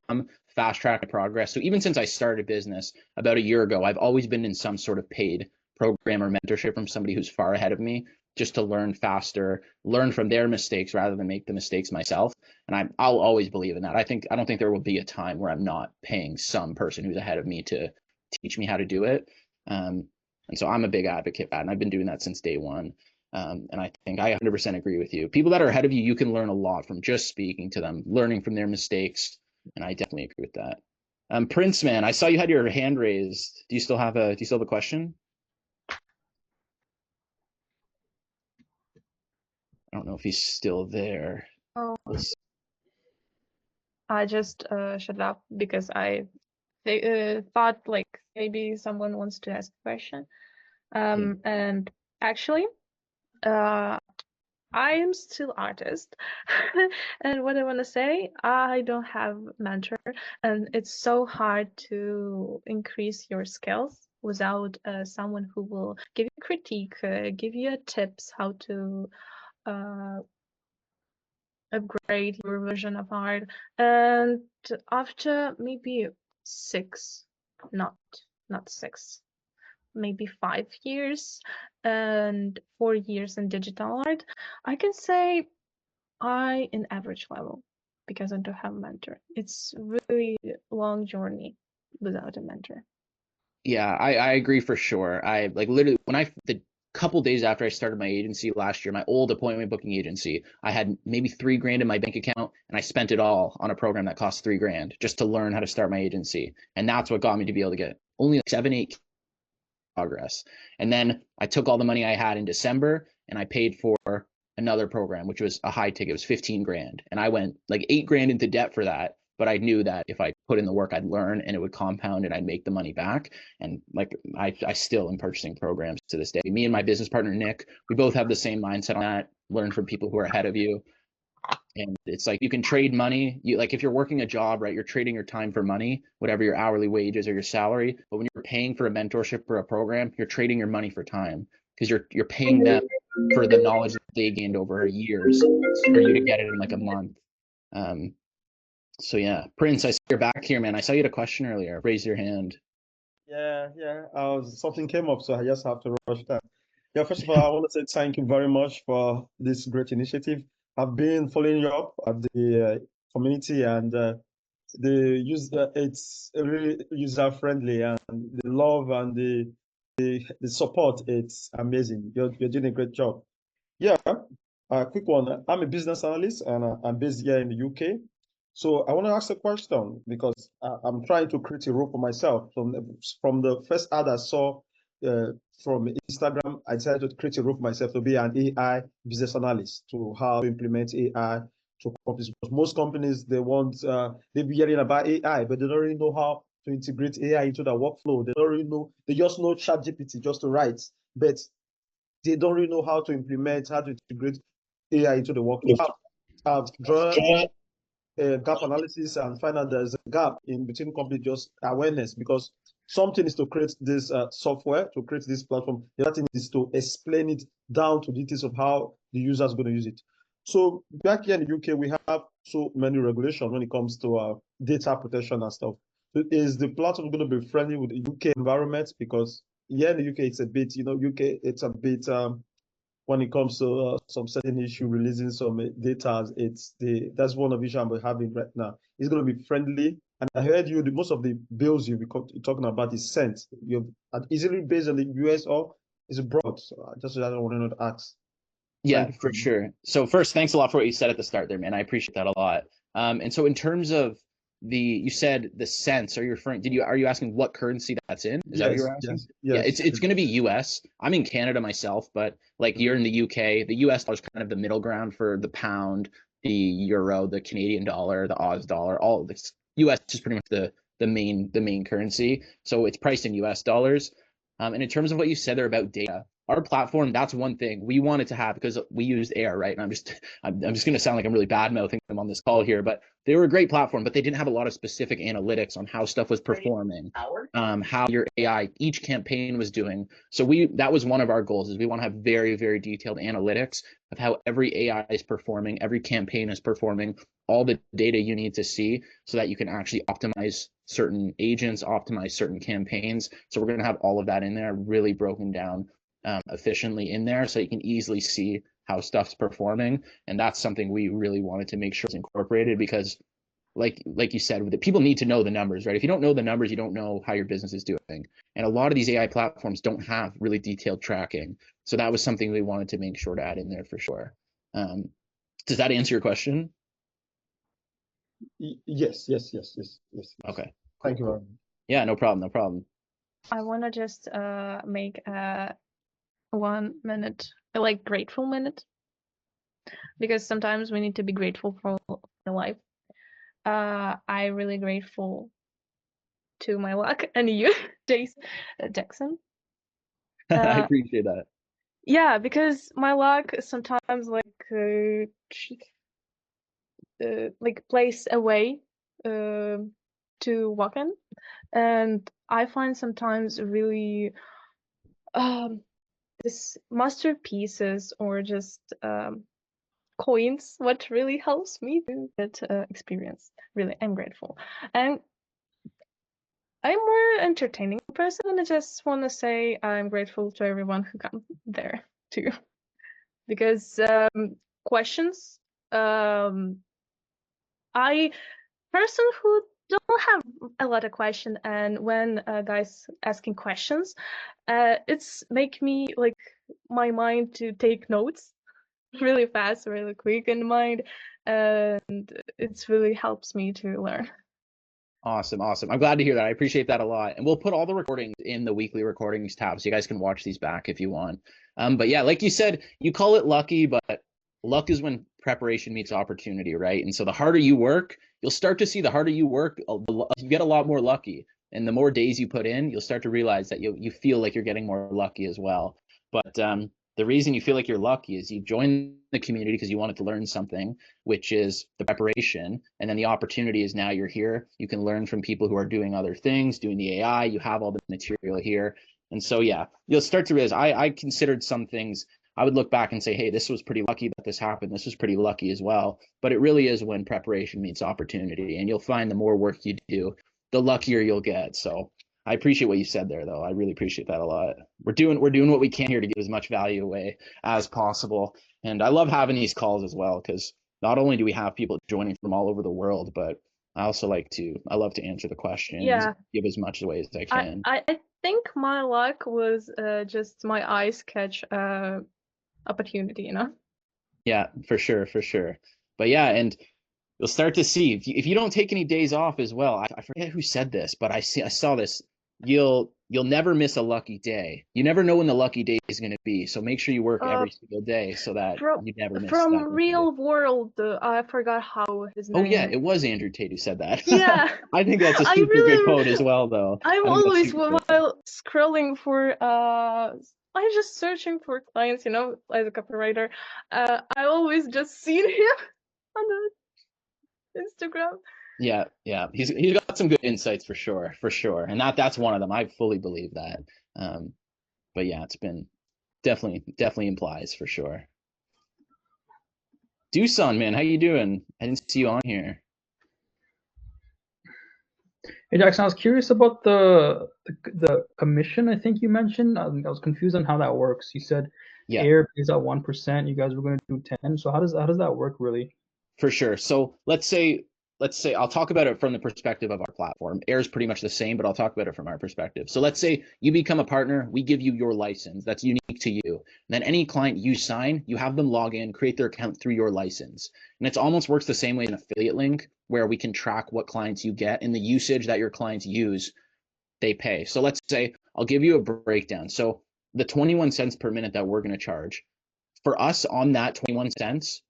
fast track my progress. So even since I started business about a year ago, I've always been in some sort of paid program or mentorship from somebody who's far ahead of me, just to learn faster, learn from their mistakes rather than make the mistakes myself. And I'll always believe in that. I don't think there will be a time where I'm not paying some person who's ahead of me to teach me how to do it. And so I'm a big advocate for that, and I've been doing that since day one. And I think I 100% agree with you. People that are ahead of you, you can learn a lot from just speaking to them, learning from their mistakes. And I definitely agree with that. Prince Man, I saw you had your hand raised. Do you still have a question? I don't know if he's still there. Oh, I just shut up because I thought like maybe someone wants to ask a question. And actually, I am still artist. And what I want to say, I don't have mentor, and it's so hard to increase your skills without someone who will give you critique, give you tips how to upgrade your version of art. And after maybe 6, not 6, maybe 5 years and 4 years in digital art, I can say I in average level because I don't have a mentor. It's really long journey without a mentor. Yeah, I agree for sure. I like literally the couple days after I started my agency last year, my old appointment booking agency, I had maybe $3,000 in my bank account, and I spent it all on a program that cost $3,000 just to learn how to start my agency. And that's what got me to be able to get only like 7, 8 progress. And then I took all the money I had in December and I paid for another program, which was a high ticket. It was $15,000. And I went like $8,000 into debt for that. But I knew that if I put in the work, I'd learn and it would compound and I'd make the money back. And like I still am purchasing programs to this day. Me and my business partner, Nick, we both have the same mindset on that. Learn from people who are ahead of you. And it's like you can trade money. You like if you're working a job, right? You're trading your time for money, whatever your hourly wages or your salary. But when you're paying for a mentorship or a program, you're trading your money for time because you're paying them for the knowledge that they gained over years for you to get it in like a month. So yeah, Prince, I see you're back here, man. I saw you had a question earlier. Raise your hand. Yeah. Something came up, so I just have to rush that. Yeah, first of all, I want to say thank you very much for this great initiative. I've been following you up at the community, and it's really user friendly, and the love and the support, it's amazing. You're doing a great job. Yeah, quick one. I'm a business analyst, and I'm based here in the UK. So I want to ask a question because I'm trying to create a role for myself. From the first ad I saw from Instagram, I decided to create a role for myself to be an AI business analyst, to how to implement AI to companies. Because most companies, they be hearing about AI, but they don't really know how to integrate AI into their workflow. They don't really know. They just know ChatGPT just to write, but they don't really know how to implement, how to integrate AI into the workflow. I've drawn a gap analysis and find out there's a gap in between company just awareness, because something is to create this software, to create this platform. The other thing is to explain it down to details of how the user is going to use it. So back here in the UK, we have so many regulations when it comes to data protection and stuff. Is the platform going to be friendly with the UK environment? Because here in the UK, it's a bit, UK, it's a bit when it comes to some certain issue releasing some data. That's one of the issues I'm having right now. It's going to be friendly, and I heard most of the bills you'll be talking about is sent. Is it based on the US or is it broad? So I don't want to ask. Yeah, for sure. So first, thanks a lot for what you said at the start there, man. I appreciate that a lot. And so in terms of you said the cents, are you asking what currency that's in? Is that what you're asking? Yes. Yeah, it's going to be US. I'm in Canada myself, but like you're in the UK, the US dollar is kind of the middle ground for the pound, the euro, the Canadian dollar, the Oz dollar. All of this US is pretty much the main currency. So it's priced in US dollars. And in terms of what you said there about data, our platform, that's one thing we wanted to have because we used Air, right? And I'm just going to sound like I'm really bad mouthing them on this call here, but they were a great platform, but they didn't have a lot of specific analytics on how stuff was performing, how your AI, each campaign was doing. So that was one of our goals, is we want to have very, very detailed analytics of how every AI is performing, every campaign is performing, all the data you need to see so that you can actually optimize certain agents, optimize certain campaigns. So we're going to have all of that in there, really broken down efficiently in there, so you can easily see how stuff's performing. And that's something we really wanted to make sure is incorporated, because like you said, people need to know the numbers, right? If you don't know the numbers, you don't know how your business is doing. And a lot of these AI platforms don't have really detailed tracking. So that was something we wanted to make sure to add in there for sure. Does that answer your question? Yes. Okay. Thank you very much. Yeah, no problem. I want to just make a 1 minute, like grateful minute, because sometimes we need to be grateful for life. I'm really grateful to my luck and you, Jackson. I appreciate that. Yeah, because my luck sometimes plays a way to walk in, and I find sometimes really this masterpieces or just coins what really helps me to get experience. Really, I'm grateful, and I'm more entertaining person, and I just want to say I'm grateful to everyone who come there too, because questions, I person who don't have a lot of question, and when guys asking questions, it's make me like my mind to take notes really fast, really quick in mind, and it's really helps me to learn. Awesome. I'm glad to hear that. I appreciate that a lot. And we'll put all the recordings in the weekly recordings tab, so you guys can watch these back if you want. But yeah, like you said, you call it lucky, but luck is when preparation meets opportunity, right? And so the harder you work, you'll start to see the harder you work, you get a lot more lucky. And the more days you put in, you'll start to realize that you feel like you're getting more lucky as well. But the reason you feel like you're lucky is you join the community because you wanted to learn something, which is the preparation. And then the opportunity is now you're here. You can learn from people who are doing other things, doing the AI. You have all the material here. And so, yeah, you'll start to realize I considered some things. I would look back and say, hey, this was pretty lucky that this happened. This was pretty lucky as well. But it really is when preparation meets opportunity. And you'll find the more work you do, the luckier you'll get. So I appreciate what you said there, though. I really appreciate that a lot. We're doing what we can here to give as much value away as possible. And I love having these calls as well, because not only do we have people joining from all over the world, but I also I love to answer the questions, give as much away as I can. I think my luck was just my eyes catch opportunity, you know? Yeah, for sure. But yeah, and you'll start to see if you don't take any days off as well. I forget who said this, but I saw this. You'll never miss a lucky day. You never know when the lucky day is going to be. So make sure you work every single day so that you never miss from that Real World. I forgot how his name. Oh yeah, it was Andrew Tate who said that. Yeah. I think that's a super good quote as well, though. I'm always while scrolling for I'm just searching for clients, you know, as a copywriter. I always just seen him on the Instagram. Yeah. He's got some good insights for sure. And that's one of them. I fully believe that. But yeah, it's been definitely implies for sure. Doosan, man, how you doing? I didn't see you on here. Hey Jackson, I was curious about the commission. I think you mentioned. I was confused on how that works. You said Yeah. Air pays out 1%. You guys were going to do 10. So how does that work really? For sure. So let's say I'll talk about it from the perspective of our platform. Air is pretty much the same, but I'll talk about it from our perspective. So let's say you become a partner, we give you your license that's unique to you. And then any client you sign, you have them log in, create their account through your license. And it almost works the same way in affiliate link, where we can track what clients you get and the usage that your clients use, they pay. So let's say I'll give you a breakdown. So the 21 cents per minute that we're going to charge, for us on that 21 cents,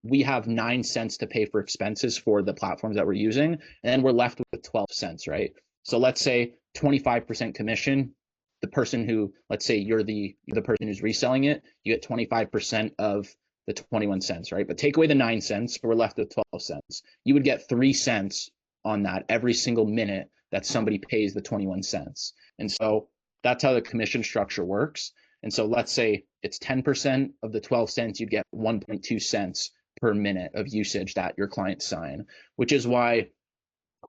we have 9 cents to pay for expenses for the platforms that we're using, and then we're left with 12 cents, right? So let's say 25% commission. The person who, let's say you're the person who's reselling it, you get 25% of the 21 cents, right? But take away the 9 cents, we're left with 12 cents. You would get 3 cents on that every single minute that somebody pays the 21 cents. And so that's how the commission structure works. And so let's say it's 10% of the 12 cents, you'd get 1.2 cents per minute of usage that your clients sign, which is why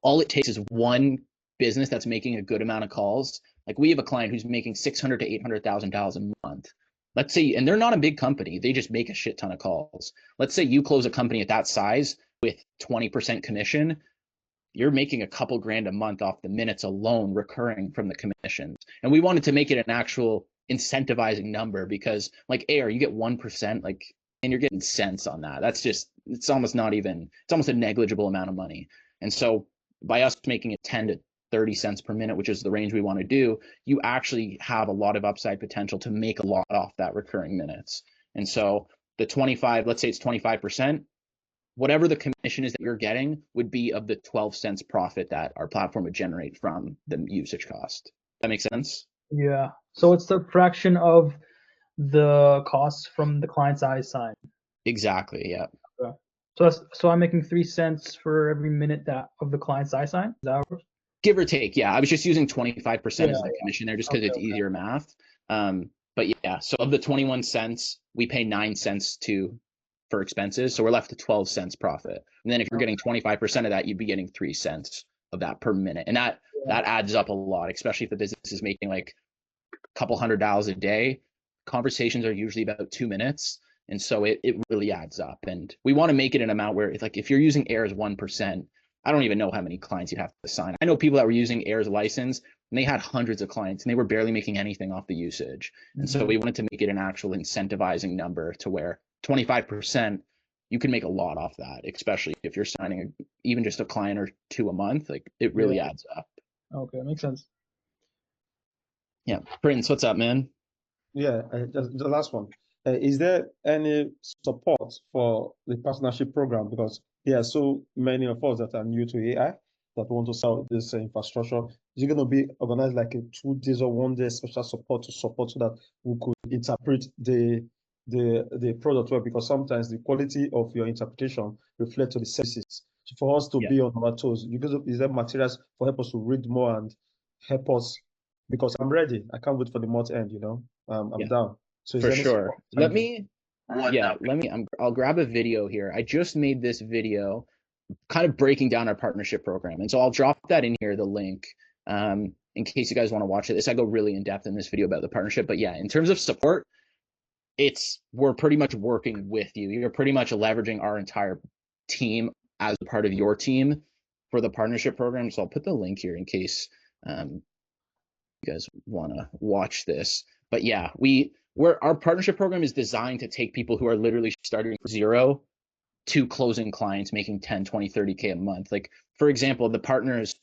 all it takes is one business that's making a good amount of calls. Like we have a client who's making $600,000 to $800,000 a month. Let's say, and they're not a big company, they just make a shit ton of calls. Let's say you close a company at that size with 20% commission, you're making a couple grand a month off the minutes alone recurring from the commissions. And we wanted to make it an actual incentivizing number, because like Air, you get 1%, like, and you're getting cents on that. That's just, it's almost a negligible amount of money. And so by us making it 10 to 30 cents per minute, which is the range we want to do, you actually have a lot of upside potential to make a lot off that recurring minutes. And so the 25, let's say it's 25%, whatever the commission is that you're getting would be of the 12 cents profit that our platform would generate from the usage cost. That makes sense? Yeah. So it's the fraction of the costs from the client's iSign. Exactly. Yeah. Okay. So I'm making 3 cents for every minute that of the client's iSign. Is that how it works? Give or take. Yeah. I was just using 25% as the commission there just because it's easier math. But yeah, so of the 21 cents, we pay 9 cents for expenses. So we're left to 12 cents profit. And then if you're getting 25% of that, you'd be getting 3 cents of that per minute. And that adds up a lot, especially if the business is making like a couple $100 a day. Conversations are usually about 2 minutes. And so it really adds up. And we want to make it an amount where it's like, if you're using Air's 1%, I don't even know how many clients you'd have to sign. I know people that were using Air's license and they had hundreds of clients and they were barely making anything off the usage. And so we wanted to make it an actual incentivizing number to where 25%, you can make a lot off that, especially if you're signing even just a client or two a month. Like it really adds up. Okay, makes sense. Yeah. Prince, what's up, man? Yeah, the last one. Is there any support for the partnership program? Because there are so many of us that are new to AI that want to sell this infrastructure. Is it going to be organized like a 2 days or 1 day special support so that we could interpret the product well? Because sometimes the quality of your interpretation reflects to the services. So for us to be on our toes, is there materials for help us to read more and help us? Because I'm ready. I can't wait for the month end. I'm down. So for sure. I'll grab a video here. I just made this video kind of breaking down our partnership program. And so I'll drop that in here, the link, in case you guys want to watch it. I go really in depth in this video about the partnership, but yeah, in terms of support, we're pretty much working with you. You're pretty much leveraging our entire team as a part of your team for the partnership program. So I'll put the link here in case you guys want to watch this. But yeah, our partnership program is designed to take people who are literally starting from zero to closing clients making 10, 20, 30K a month. Like, for example, the partners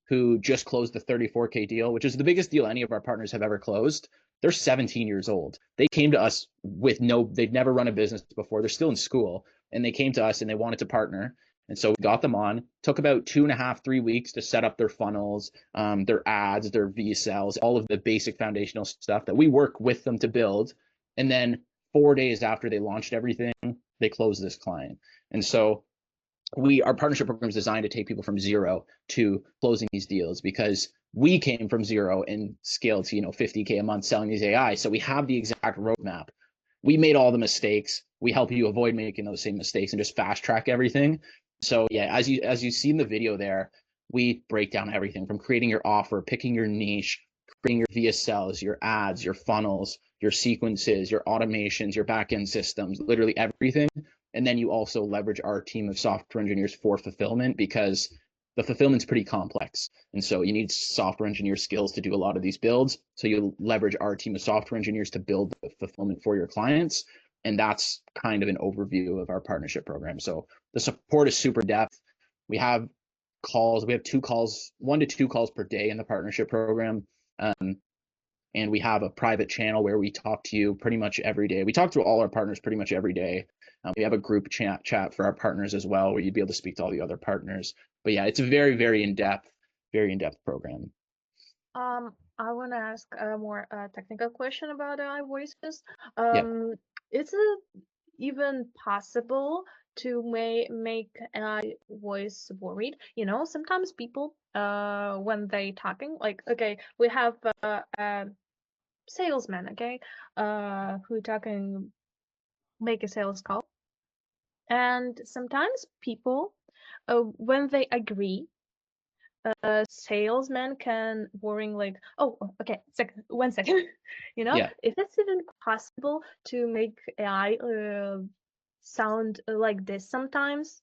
who just closed the 34K deal, which is the biggest deal any of our partners have ever closed, they're 17 years old. They came to us they'd never run a business before. They're still in school, and they came to us and they wanted to partner. And so we got them on. Took about 2.5, 3 weeks to set up their funnels, their ads, their VSLs, all of the basic foundational stuff that we work with them to build. And then 4 days after they launched everything, they closed this client. And so our partnership program is designed to take people from zero to closing these deals, because we came from zero and scaled to 50K a month selling these AI. So we have the exact roadmap. We made all the mistakes. We help you avoid making those same mistakes and just fast track everything. So yeah, as you see in the video there, we break down everything from creating your offer, picking your niche, creating your VSLs, your ads, your funnels, your sequences, your automations, your backend systems, literally everything. And then you also leverage our team of software engineers for fulfillment, because the fulfillment's pretty complex. And so you need software engineer skills to do a lot of these builds. So you leverage our team of software engineers to build the fulfillment for your clients. And that's kind of an overview of our partnership program. So the support is super depth. We have calls. We have 2 calls, 1 to 2 calls per day in the partnership program. And we have a private channel where we talk to you pretty much every day. We talk to all our partners pretty much every day. We have a group chat for our partners as well, where you'd be able to speak to all the other partners. But yeah, it's a very, very in-depth program. I want to ask a more technical question about AI voices. Yeah. Is it even possible to make AI voice worried? You know, sometimes people, when they talking, like, okay, we have a salesman, okay, who talking, make a sales call, and sometimes people, when they agree, salesman can worrying like, oh, okay, second, 1 second, you know, Yeah. if it's even possible to make AI sound like this sometimes.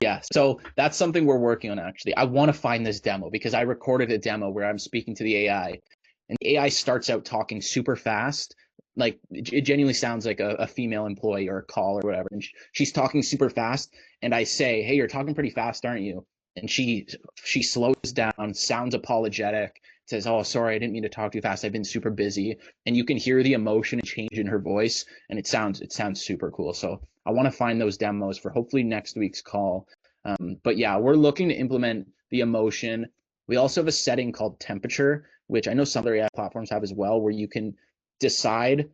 Yeah, so that's something we're working on actually. I want to find this demo because I recorded a demo where I'm speaking to the AI, and the AI starts out talking super fast. Like it genuinely sounds like a female employee or a call or whatever. And she's talking super fast. And I say, hey, you're talking pretty fast, aren't you? And she slows down, sounds apologetic, says, oh, sorry, I didn't mean to talk too fast. I've been super busy. And you can hear the emotion change in her voice, and it sounds super cool. So I want to find those demos for hopefully next week's call. But yeah, we're looking to implement the emotion. We also have a setting called temperature, which I know some other AI platforms have as well, where you can decide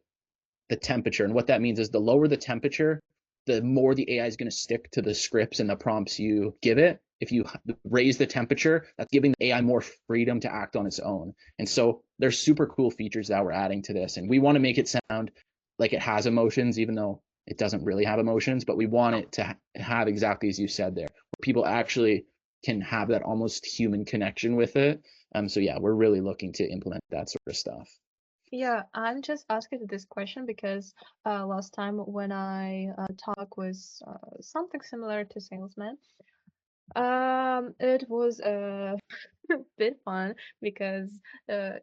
the temperature. And what that means is the lower the temperature, the more the AI is going to stick to the scripts and the prompts you give it. If you raise the temperature, that's giving the AI more freedom to act on its own. And so there's super cool features that we're adding to this. And we want to make it sound like it has emotions, even though it doesn't really have emotions, but we want it to have exactly as you said there, where people actually can have that almost human connection with it. So yeah, we're really looking to implement that sort of stuff. Yeah, I'm just asking this question because last time when I talked with something similar to salesman, it was a bit fun because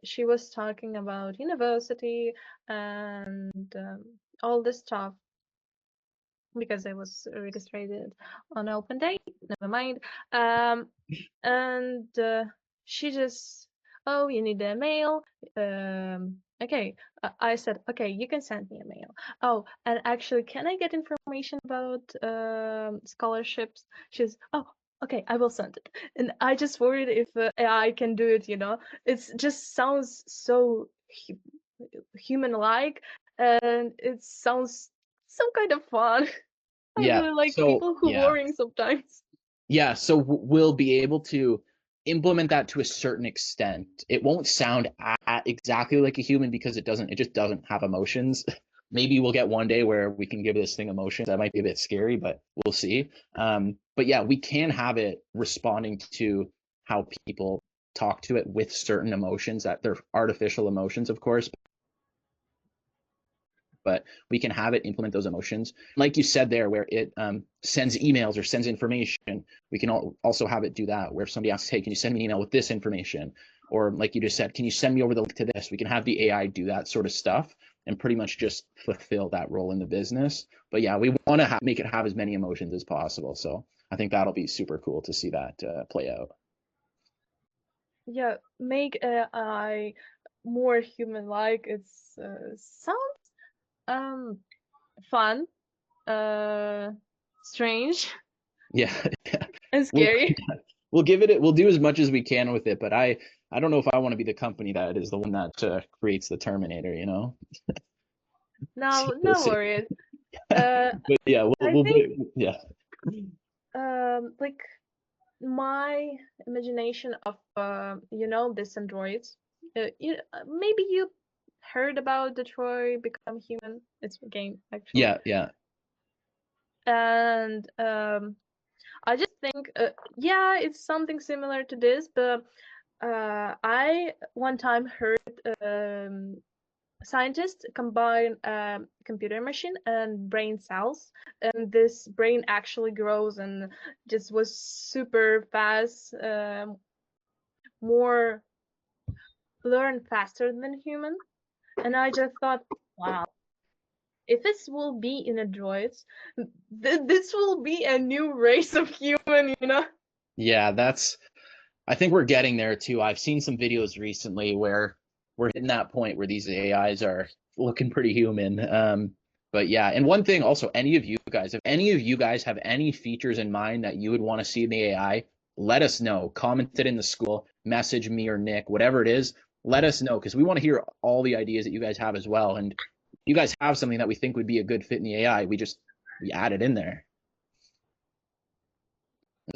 she was talking about university and all this stuff, because I was registered on open day, never mind. And she just, oh, you need a mail. Okay, I said, okay, you can send me a mail. Oh, and actually, can I get information about scholarships? She's, oh, okay, I will send it. And I just worried if AI can do it, you know? It just sounds so human-like, and it sounds some kind of fun. I Yeah. really like So people who yeah. worrying sometimes. Yeah, so we'll be able to implement that to a certain extent. It won't sound exactly like a human because it just doesn't have emotions. Maybe we'll get one day where we can give this thing emotions. That might be a bit scary, but we'll see. But yeah, we can have it responding to how people talk to it with certain emotions, that they're artificial emotions, of course, but we can have it implement those emotions. Like you said there, where it sends emails or sends information, we can also have it do that, where if somebody asks, hey, can you send me an email with this information? Or like you just said, can you send me over the link to this? We can have the AI do that sort of stuff and pretty much just fulfill that role in the business. But yeah, we want to make it have as many emotions as possible. So I think that'll be super cool to see that play out. Yeah, make AI more human-like. It's sounds fun, strange, Yeah. and We'll, scary. we'll give it, we'll do as much as we can with it, but I don't know if I want to be the company that is the one that creates the Terminator, you know? No, We'll no see. worries. Uh, But yeah, I we'll think yeah. like my imagination of you know, this androids. Maybe you heard about Detroit Become Human. It's a game actually. Yeah. And I just think, yeah, it's something similar to this, but I one time heard scientists combine computer machine and brain cells, and this brain actually grows and just was super fast, more learn faster than human. And I just thought, wow, if this will be in androids, this will be a new race of human, you know? Yeah, I think we're getting there too. I've seen some videos recently where we're hitting that point where these AIs are looking pretty human. But yeah, and one thing also, any of you guys, if any of you guys have any features in mind that you would want to see in the AI, let us know. Comment it in the school, message me or Nick, whatever it is, let us know, because we want to hear all the ideas that you guys have as well. And if you guys have something that we think would be a good fit in the AI, we add it in there.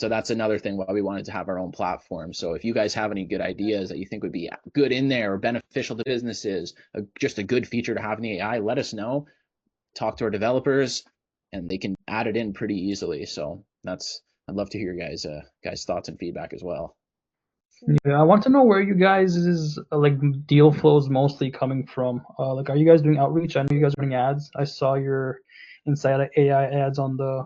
So that's another thing why we wanted to have our own platform. So if you guys have any good ideas that you think would be good in there or beneficial to businesses, just a good feature to have in the AI, let us know. Talk to our developers, and they can add it in pretty easily. So I'd love to hear your guys' thoughts and feedback as well. Yeah, I want to know where you guys is like deal flow is mostly coming from. Like, are you guys doing outreach? I know you guys are running ads. I saw your Inside AI ads on the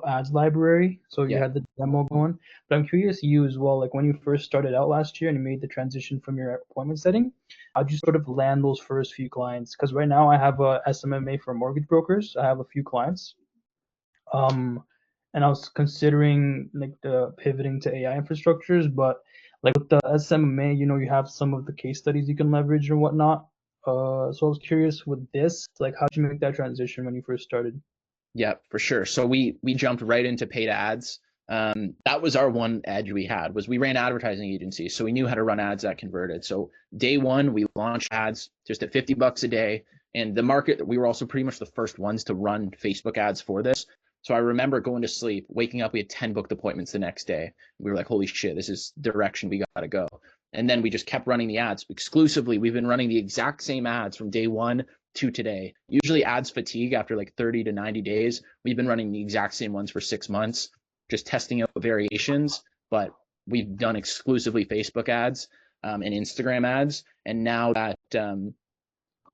ads library, so you Yeah. had the demo going. But I'm curious, you as well. Like when you first started out last year and you made the transition from your appointment setting, how'd you sort of land those first few clients? Because right now I have a SMMA for mortgage brokers. I have a few clients. And I was considering like the pivoting to AI infrastructures, but like with the SMMA, you know, you have some of the case studies you can leverage or whatnot. So I was curious with this, like, how'd you make that transition when you first started? Yeah, for sure. So we jumped right into paid ads. That was our one edge we had, was we ran advertising agencies, so we knew how to run ads that converted. So day one, we launched ads just at $50 a day, and the market, we were also pretty much the first ones to run Facebook ads for this. So I remember going to sleep, waking up, we had 10 booked appointments the next day. We were like, holy shit, this is the direction we got to go. And then we just kept running the ads exclusively. We've been running the exact same ads from day one to today. Usually ads fatigue after like 30 to 90 days. We've been running the exact same ones for 6 months, just testing out variations, but we've done exclusively Facebook ads and Instagram ads. And now that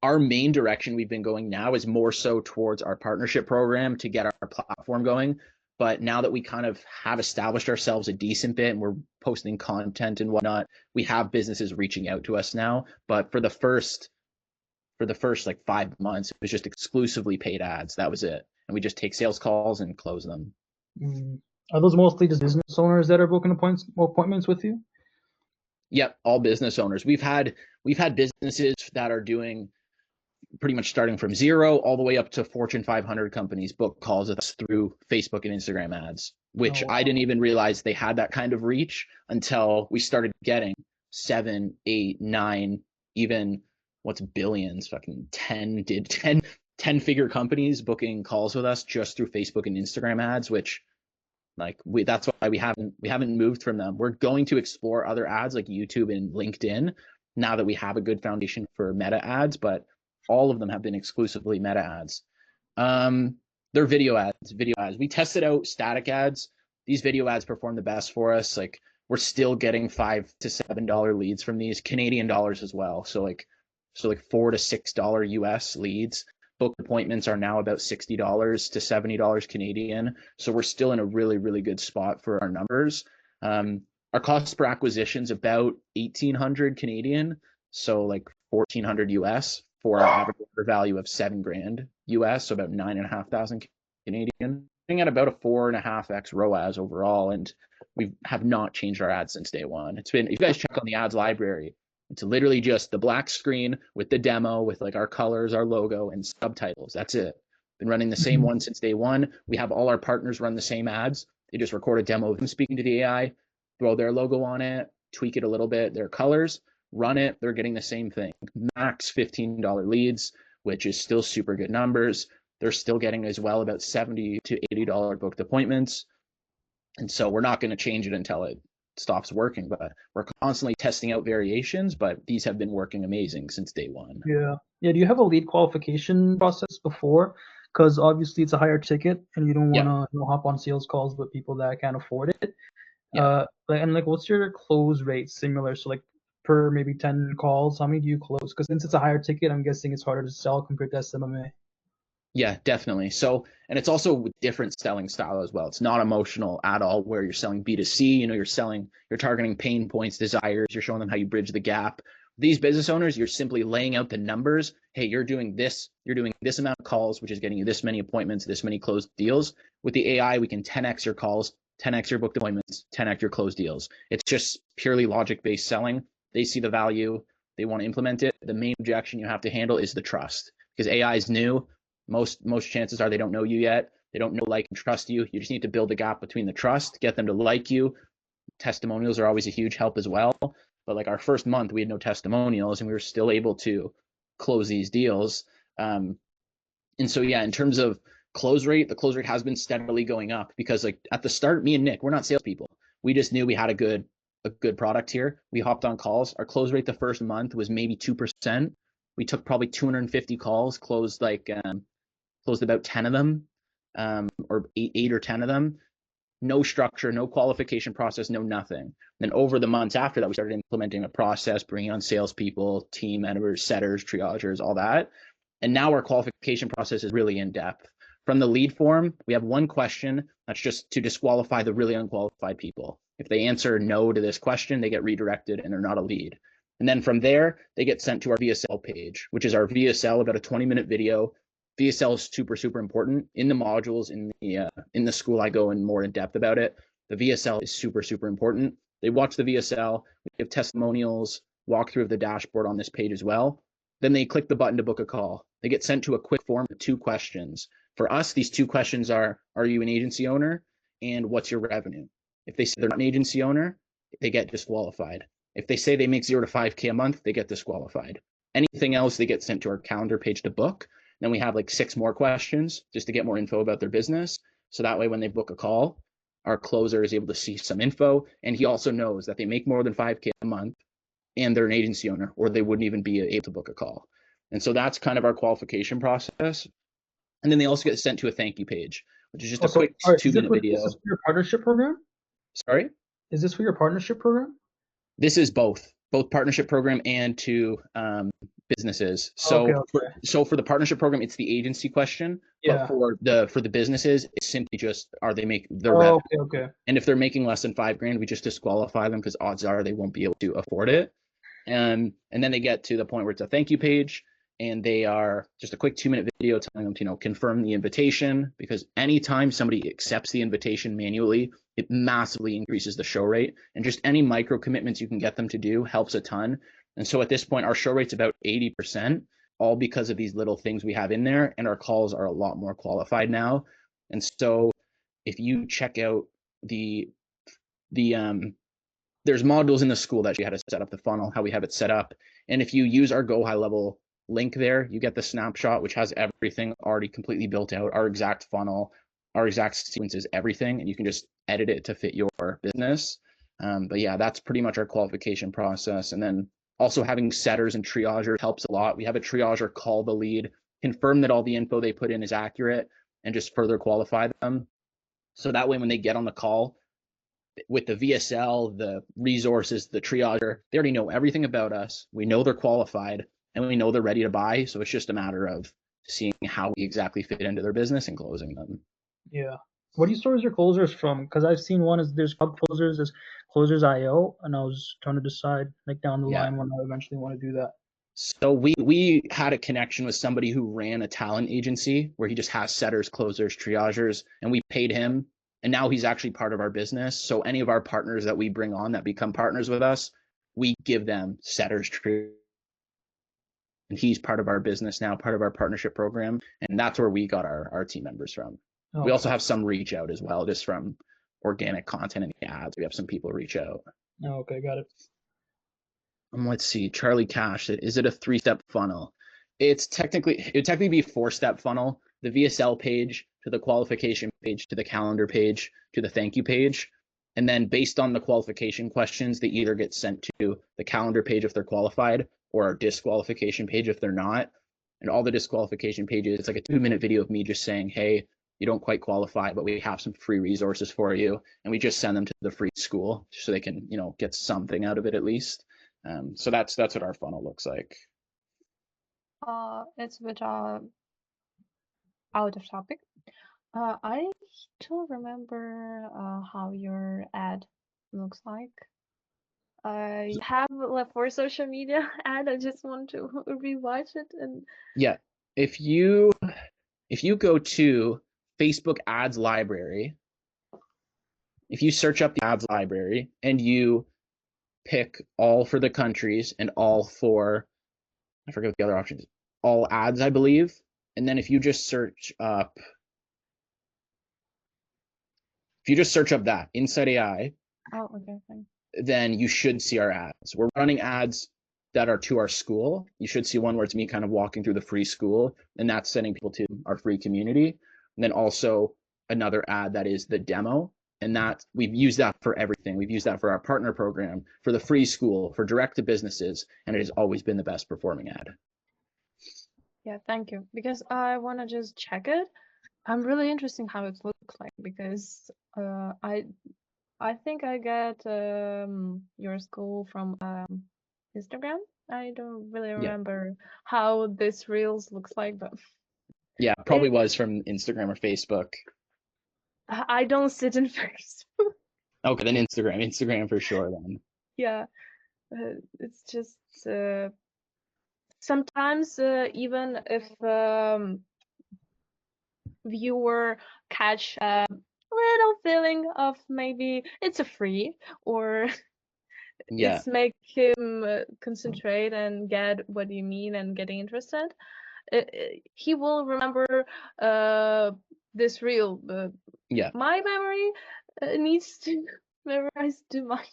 our main direction we've been going now is more so towards our partnership program to get our platform going. But now that we kind of have established ourselves a decent bit and we're posting content and whatnot, we have businesses reaching out to us now. But for the first like 5 months, it was just exclusively paid ads. That was it. And we just take sales calls and close them. Are those mostly just business owners that are booking appointments with you? Yep, all business owners. We've had businesses that are doing pretty much starting from zero all the way up to Fortune 500 companies book calls with us through Facebook and Instagram ads, which I didn't even realize they had that kind of reach until we started getting 7, 8, 9, even what's billions, fucking 10 figure companies booking calls with us just through Facebook and Instagram ads, which like that's why we haven't moved from them. We're going to explore other ads like YouTube and LinkedIn now that we have a good foundation for meta ads, but all of them have been exclusively meta ads. They're video ads. We tested out static ads. These video ads perform the best for us. Like we're still getting $5 to $7 leads from these, Canadian dollars as well. So like $4 to $6 US leads. Book appointments are now about $60 to $70 Canadian. So we're still in a really, really good spot for our numbers. Our cost per acquisition is about 1,800 Canadian. So like 1,400 US for our average order value of $7,000 US. So about 9,500 Canadian. Looking at about a 4.5x ROAS overall. And we have not changed our ads since day one. It's been, if you guys check on the ads library, it's literally just the black screen with the demo with like our colors, our logo, and subtitles. That's it. Been running the same one since day one. We have all our partners run the same ads. They just record a demo of them speaking to the AI, throw their logo on it, tweak it a little bit, their colors, run it. They're getting the same thing. Max $15 leads, which is still super good numbers. They're still getting as well about $70 to $80 booked appointments. And so we're not going to change it until it stops working, but we're constantly testing out variations, but these have been working amazing since day one. Yeah. Do you have a lead qualification process before? Because obviously it's a higher ticket, and you don't Yeah. want to hop on sales calls with people that can't afford it. Yeah. Like, what's your close rate similar? So like per maybe 10 calls, how many do you close? Because since it's a higher ticket, I'm guessing it's harder to sell compared to SMMA. Yeah, definitely. So, and it's also with different selling style as well. It's not emotional at all, where you're selling B2C, you're targeting pain points, desires, you're showing them how you bridge the gap. These business owners, you're simply laying out the numbers. Hey, you're doing this amount of calls, which is getting you this many appointments, this many closed deals. With the AI, we can 10x your calls, 10x your booked appointments, 10x your closed deals. It's just purely logic-based selling. They see the value, they want to implement it. The main objection you have to handle is the trust, because AI is new. Most chances are they don't know you yet. They don't know, like, and trust you. You just need to build the gap between the trust, get them to like you. Testimonials are always a huge help as well. But like our first month, we had no testimonials, and we were still able to close these deals. And so, yeah, in terms of close rate, the close rate has been steadily going up, because like at the start, me and Nick, we're not salespeople. We just knew we had a good product here. We hopped on calls. Our close rate the first month was maybe 2%. We took probably 250 calls, closed about 10 of them, or eight or 10 of them. No structure, no qualification process, no nothing. Then over the months after that, we started implementing a process, bringing on salespeople, team members, setters, triagers, all that. And now our qualification process is really in depth. From the lead form, we have one question that's just to disqualify the really unqualified people. If they answer no to this question, they get redirected and they're not a lead. And then from there, they get sent to our VSL page, which is our VSL, about a 20-minute video. VSL is super, super important. In the modules, in the school, I go in more in depth about it. The VSL is super, super important. They watch the VSL, we give testimonials, walkthrough of the dashboard on this page as well. Then they click the button to book a call. They get sent to a quick form with 2 questions. For us, these 2 questions are you an agency owner? And what's your revenue? If they say they're not an agency owner, they get disqualified. If they say they make 0 to 5K a month, they get disqualified. Anything else, they get sent to our calendar page to book. Then we have like 6 more questions just to get more info about their business. So that way, when they book a call, our closer is able to see some info. And he also knows that they make more than 5K a month and they're an agency owner, or they wouldn't even be able to book a call. And so that's kind of our qualification process. And then they also get sent to a thank you page, which is just a quick 2-minute video. Is this for your partnership program? Sorry? Is this for your partnership program? This is both partnership program and to businesses. So for the partnership program, it's the agency question. Yeah. But for the businesses, it's simply just, are they making their revenue? Okay. And if they're making less than $5,000, we just disqualify them, because odds are they won't be able to afford it. And then they get to the point where it's a thank you page, and they are just a quick 2-minute video telling them to, confirm the invitation, because anytime somebody accepts the invitation manually, it massively increases the show rate, and just any micro commitments you can get them to do helps a ton. And so at this point, our show rate's about 80%, all because of these little things we have in there, and our calls are a lot more qualified now. And so if you check out there's modules in the school that you how to set up the funnel, how we have it set up. And if you use our Go High Level link there, you get the snapshot, which has everything already completely built out, our exact funnel, our exact sequences, everything, and you can just edit it to fit your business. But yeah, that's pretty much our qualification process. And then also having setters and triagers helps a lot. We have a triager call the lead, confirm that all the info they put in is accurate, and just further qualify them. So that way, when they get on the call with the VSL, the resources, the triager, they already know everything about us. We know they're qualified, and we know they're ready to buy. So it's just a matter of seeing how we exactly fit into their business and closing them. Yeah. What do you source your closers from? Because I've seen there's Hub Closers, there's Closers.io, and I was trying to decide like down the line when I eventually want to do that. So we had a connection with somebody who ran a talent agency where he just has setters, closers, triagers, and we paid him. And now he's actually part of our business. So any of our partners that we bring on that become partners with us, we give them setters, triagers, and he's part of our business now, part of our partnership program. And that's where we got our team members from. We also have some reach out as well, just from organic content and ads. We have some people reach out. Okay, got it. Let's see, Charlie Cash, is it a 3-step funnel? It would technically be a 4-step funnel. The VSL page, to the qualification page, to the calendar page, to the thank you page. And then based on the qualification questions, they either get sent to the calendar page if they're qualified, or our disqualification page if they're not. and all the disqualification pages. It's like a 2-minute video of me just saying, hey, you don't quite qualify, but we have some free resources for you. And we just send them to the free school so they can, get something out of it at least. So that's what our funnel looks like. It's a bit out of topic. I don't remember how your ad looks like. You have like for social media ad. I just want to rewatch it and yeah. If you go to Facebook ads library, if you search up the ads library and you pick all for the countries and all for, I forget what the other options, all ads, I believe. And then if you just search up that Insight AI, oh, okay, fine. Then you should see our ads. We're running ads that are to our school. You should see one where it's me kind of walking through the free school, and that's sending people to our free community. And then also another ad that is the demo, and that we've used that for everything. We've used that for our partner program, for the free school, for direct to businesses, and it has always been the best performing ad. Yeah, thank you. Because I want to just check it. I'm really interested how it looks like because I think I get your school from Instagram. I don't really remember how this reels looks like, but yeah, probably was from Instagram or Facebook. I don't sit in Facebook. Okay, then Instagram for sure then. Yeah, it's just sometimes even if viewer catch a little feeling of maybe it's a free or it's make him concentrate and get what you mean and getting interested. He will remember this reel. My memory needs to memorize too much.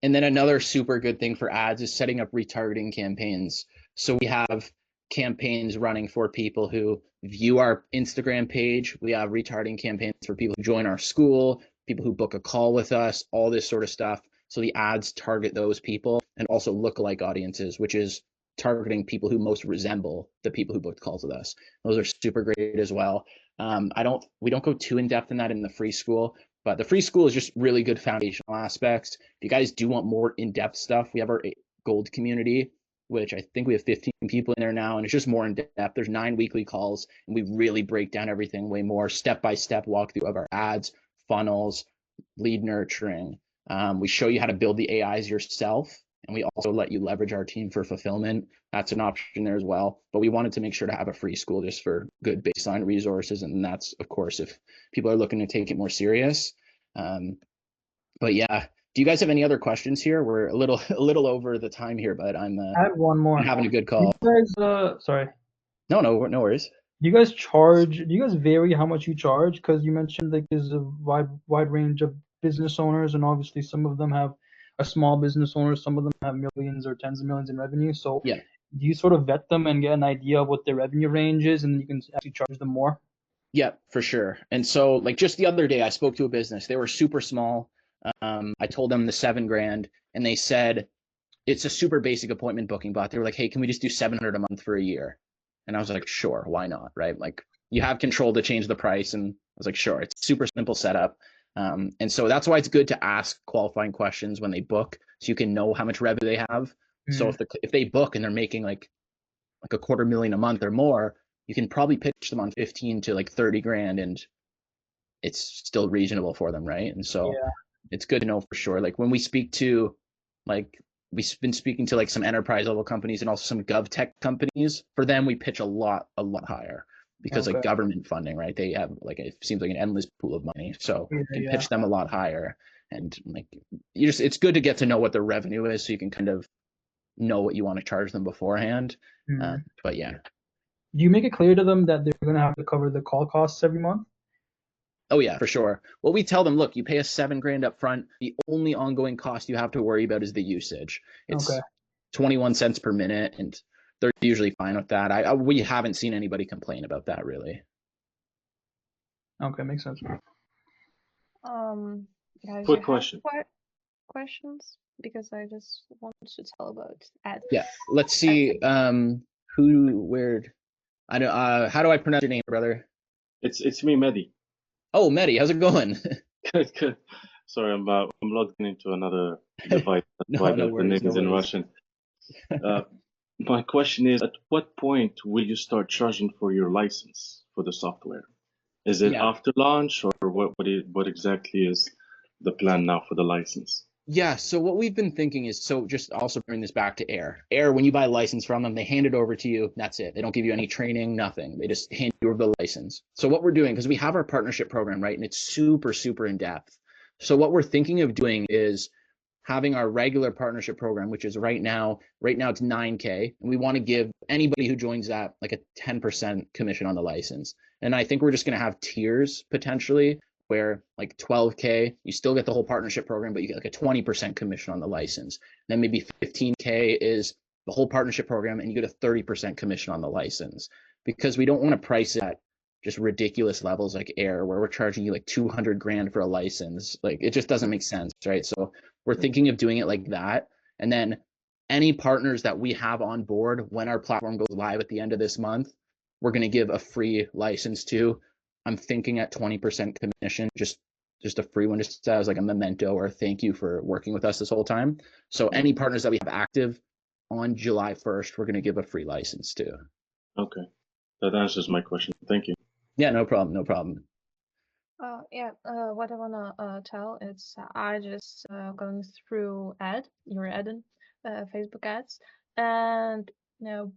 And then another super good thing for ads is setting up retargeting campaigns. So we have campaigns running for people who view our Instagram page. We have retargeting campaigns for people who join our school, people who book a call with us, all this sort of stuff. So the ads target those people, and also lookalike audiences, which is targeting people who most resemble the people who booked calls with us. Those are super great as well. We don't go too in depth in that in the free school, but the free school is just really good foundational aspects. If you guys do want more in-depth stuff, we have our gold community, which I think we have 15 people in there now, and it's just more in depth. There's 9 weekly calls, and we really break down everything way more, step-by-step walkthrough of our ads, funnels, lead nurturing. We show you how to build the AIs yourself, and we also let you leverage our team for fulfillment. That's an option there as well. But we wanted to make sure to have a free school just for good baseline resources, and that's, of course, if people are looking to take it more serious. But yeah, do you guys have any other questions here? We're a little over the time here, but I have one more. I'm having a good call. You guys, sorry. No worries. Do you guys vary how much you charge? Because you mentioned like there's a wide range of business owners, and obviously some of them have a small business owner, some of them have millions or tens of millions in revenue. So yeah, do you sort of vet them and get an idea of what their revenue range is, and you can actually charge them more? Yeah, for sure. And so like just the other day, I spoke to a business. They were super small. I told them the $7,000, and they said it's a super basic appointment booking bot. They were like, hey, can we just do $700 a month for a year? And I was like, sure, why not? Right? Like you have control to change the price. And I was like, sure, it's super simple setup. And so that's why it's good to ask qualifying questions when they book, so you can know how much revenue they have. Mm-hmm. So if they book and they're making like $250,000 a month or more, you can probably pitch them on 15 to like 30 grand, and it's still reasonable for them, right? And so it's good to know for sure. Like when we speak to, like we've been speaking to like some enterprise level companies and also some gov tech companies, for them we pitch a lot higher, because like government funding, right? They have like, it seems like an endless pool of money, so you can pitch them a lot higher. And like it's good to get to know what their revenue is, so you can kind of know what you want to charge them beforehand. But yeah. Do you make it clear to them that they're going to have to cover the call costs every month? Oh yeah, for sure. Well, we tell them, look, you pay us $7,000 up front. The only ongoing cost you have to worry about is the usage. It's 21 cents per minute, and they're usually fine with that. We haven't seen anybody complain about that really. Okay, makes sense. Guys, quick question. Questions? Because I just wanted to tell about ads. Yeah, let's see. Who, where? I know. How do I pronounce your name, brother? It's me, Mehdi. Oh, Mehdi, how's it going? Good, good. Sorry, I'm logged into another device. That's why No the name worries, no is in worries. Russian. Uh, my question is, at what point will you start charging for your license for the software? Is it Yeah. after launch, or what exactly is the plan now for the license? Yeah, so what we've been thinking is, so just also bring this back to Air. Air, when you buy a license from them, they hand it over to you. That's it. They don't give you any training, nothing. They just hand you over the license. So what we're doing, because we have our partnership program, right? And it's super, super in depth. So what we're thinking of doing is having our regular partnership program, which is right now it's 9K. And we want to give anybody who joins that like a 10% commission on the license. And I think we're just going to have tiers potentially where like 12K, you still get the whole partnership program, but you get like a 20% commission on the license. Then maybe 15K is the whole partnership program and you get a 30% commission on the license, because we don't want to price it at just ridiculous levels like Air, where we're charging you like 200 grand for a license. Like it just doesn't make sense, right? So we're thinking of doing it like that. And then any partners that we have on board when our platform goes live at the end of this month, we're going to give a free license to. I'm thinking at 20% commission, just a free one, just as like a memento or a thank you for working with us this whole time. So any partners that we have active on July 1st, we're going to give a free license to. Okay, that answers my question. Thank you. Yeah, no problem, no problem. What I wanna tell is I just going through your ad, Facebook ads, and you know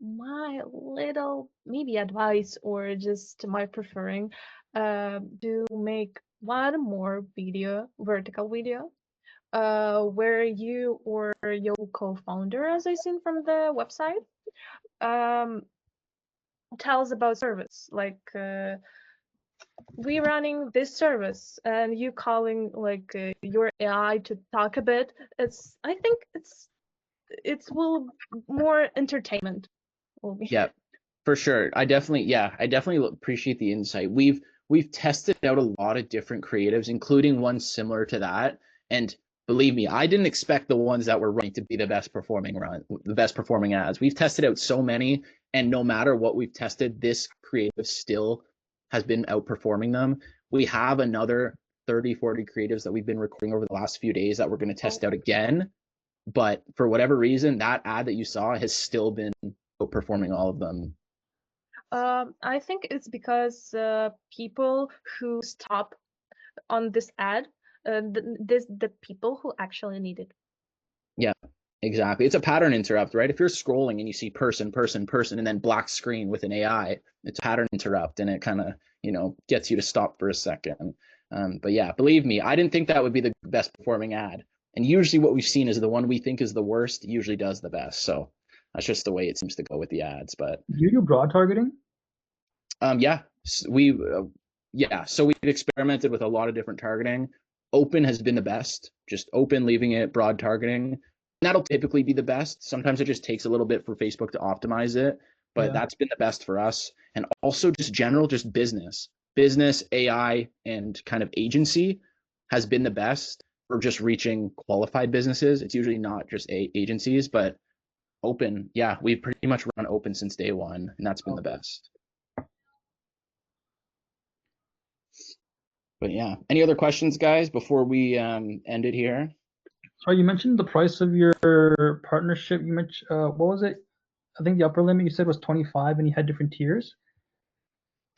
my little maybe advice or just my preferring to make one more vertical video where you or your co-founder, as I seen from the website, um tells about service like we running this service and you calling like your AI to talk a bit. I think it will more entertainment will be. Yeah, for sure. I definitely appreciate the insight. We've tested out a lot of different creatives, including ones similar to that. And believe me, I didn't expect the ones that were running to be the best performing ads. We've tested out so many, and no matter what we've tested, this creative still has been outperforming them. We have another 30, 40 creatives that we've been recording over the last few days that we're going to test out again. But for whatever reason, that ad that you saw has still been outperforming all of them. I think it's because people who stop on this ad, the people who actually need it. Yeah, exactly. It's a pattern interrupt, right? If you're scrolling and you see person, person, person, and then black screen with an AI, it's a pattern interrupt, and it kind of, gets you to stop for a second. But yeah, believe me, I didn't think that would be the best performing ad. And usually what we've seen is the one we think is the worst usually does the best. So that's just the way it seems to go with the ads. But Do you do broad targeting? yeah, so we've experimented with a lot of different targeting. Open has been the best, just open, leaving it broad targeting. That'll typically be the best. Sometimes it just takes a little bit for Facebook to optimize it, but that's been the best for us. And also just business, AI, and kind of agency has been the best for just reaching qualified businesses. It's usually not just agencies, but open. Yeah, we've pretty much run open since day one, and that's been the best. But yeah, any other questions, guys, before we end it here? Sorry, you mentioned the price of your partnership. You mentioned what was it? I think the upper limit you said was 25, and you had different tiers.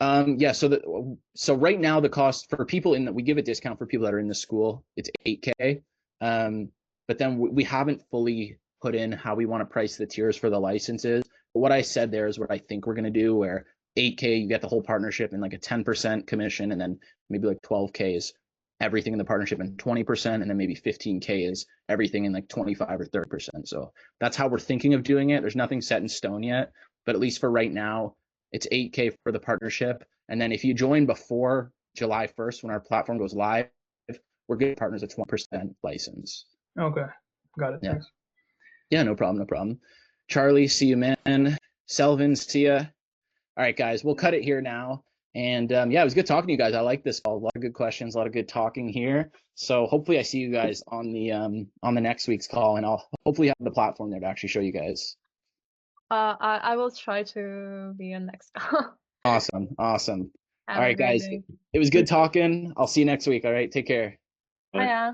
Yeah, so right now the cost for people we give a discount for people that are in the school. It's 8K. But then we haven't fully put in how we want to price the tiers for the licenses. But what I said there is what I think we're going to do, where 8K, you get the whole partnership and like a 10% commission, and then maybe like 12K is everything in the partnership and 20%, and then maybe 15K is everything in like 25 or 30%. So that's how we're thinking of doing it. There's nothing set in stone yet, but at least for right now, it's 8K for the partnership. And then if you join before July 1st, when our platform goes live, we're giving partners a 20% license. Okay, got it. Yeah. Thanks. Yeah, no problem. Charlie, see you, man. Selvin, see ya. All right, guys, we'll cut it here now. And yeah, it was good talking to you guys. I like this call. A lot of good questions, a lot of good talking here. So hopefully I see you guys on the next week's call, and I'll hopefully have the platform there to actually show you guys. I will try to be on next call. Awesome. Awesome. Have All a right, great guys. day. It was good talking. I'll see you next week. All right. Take care. Bye. Bye.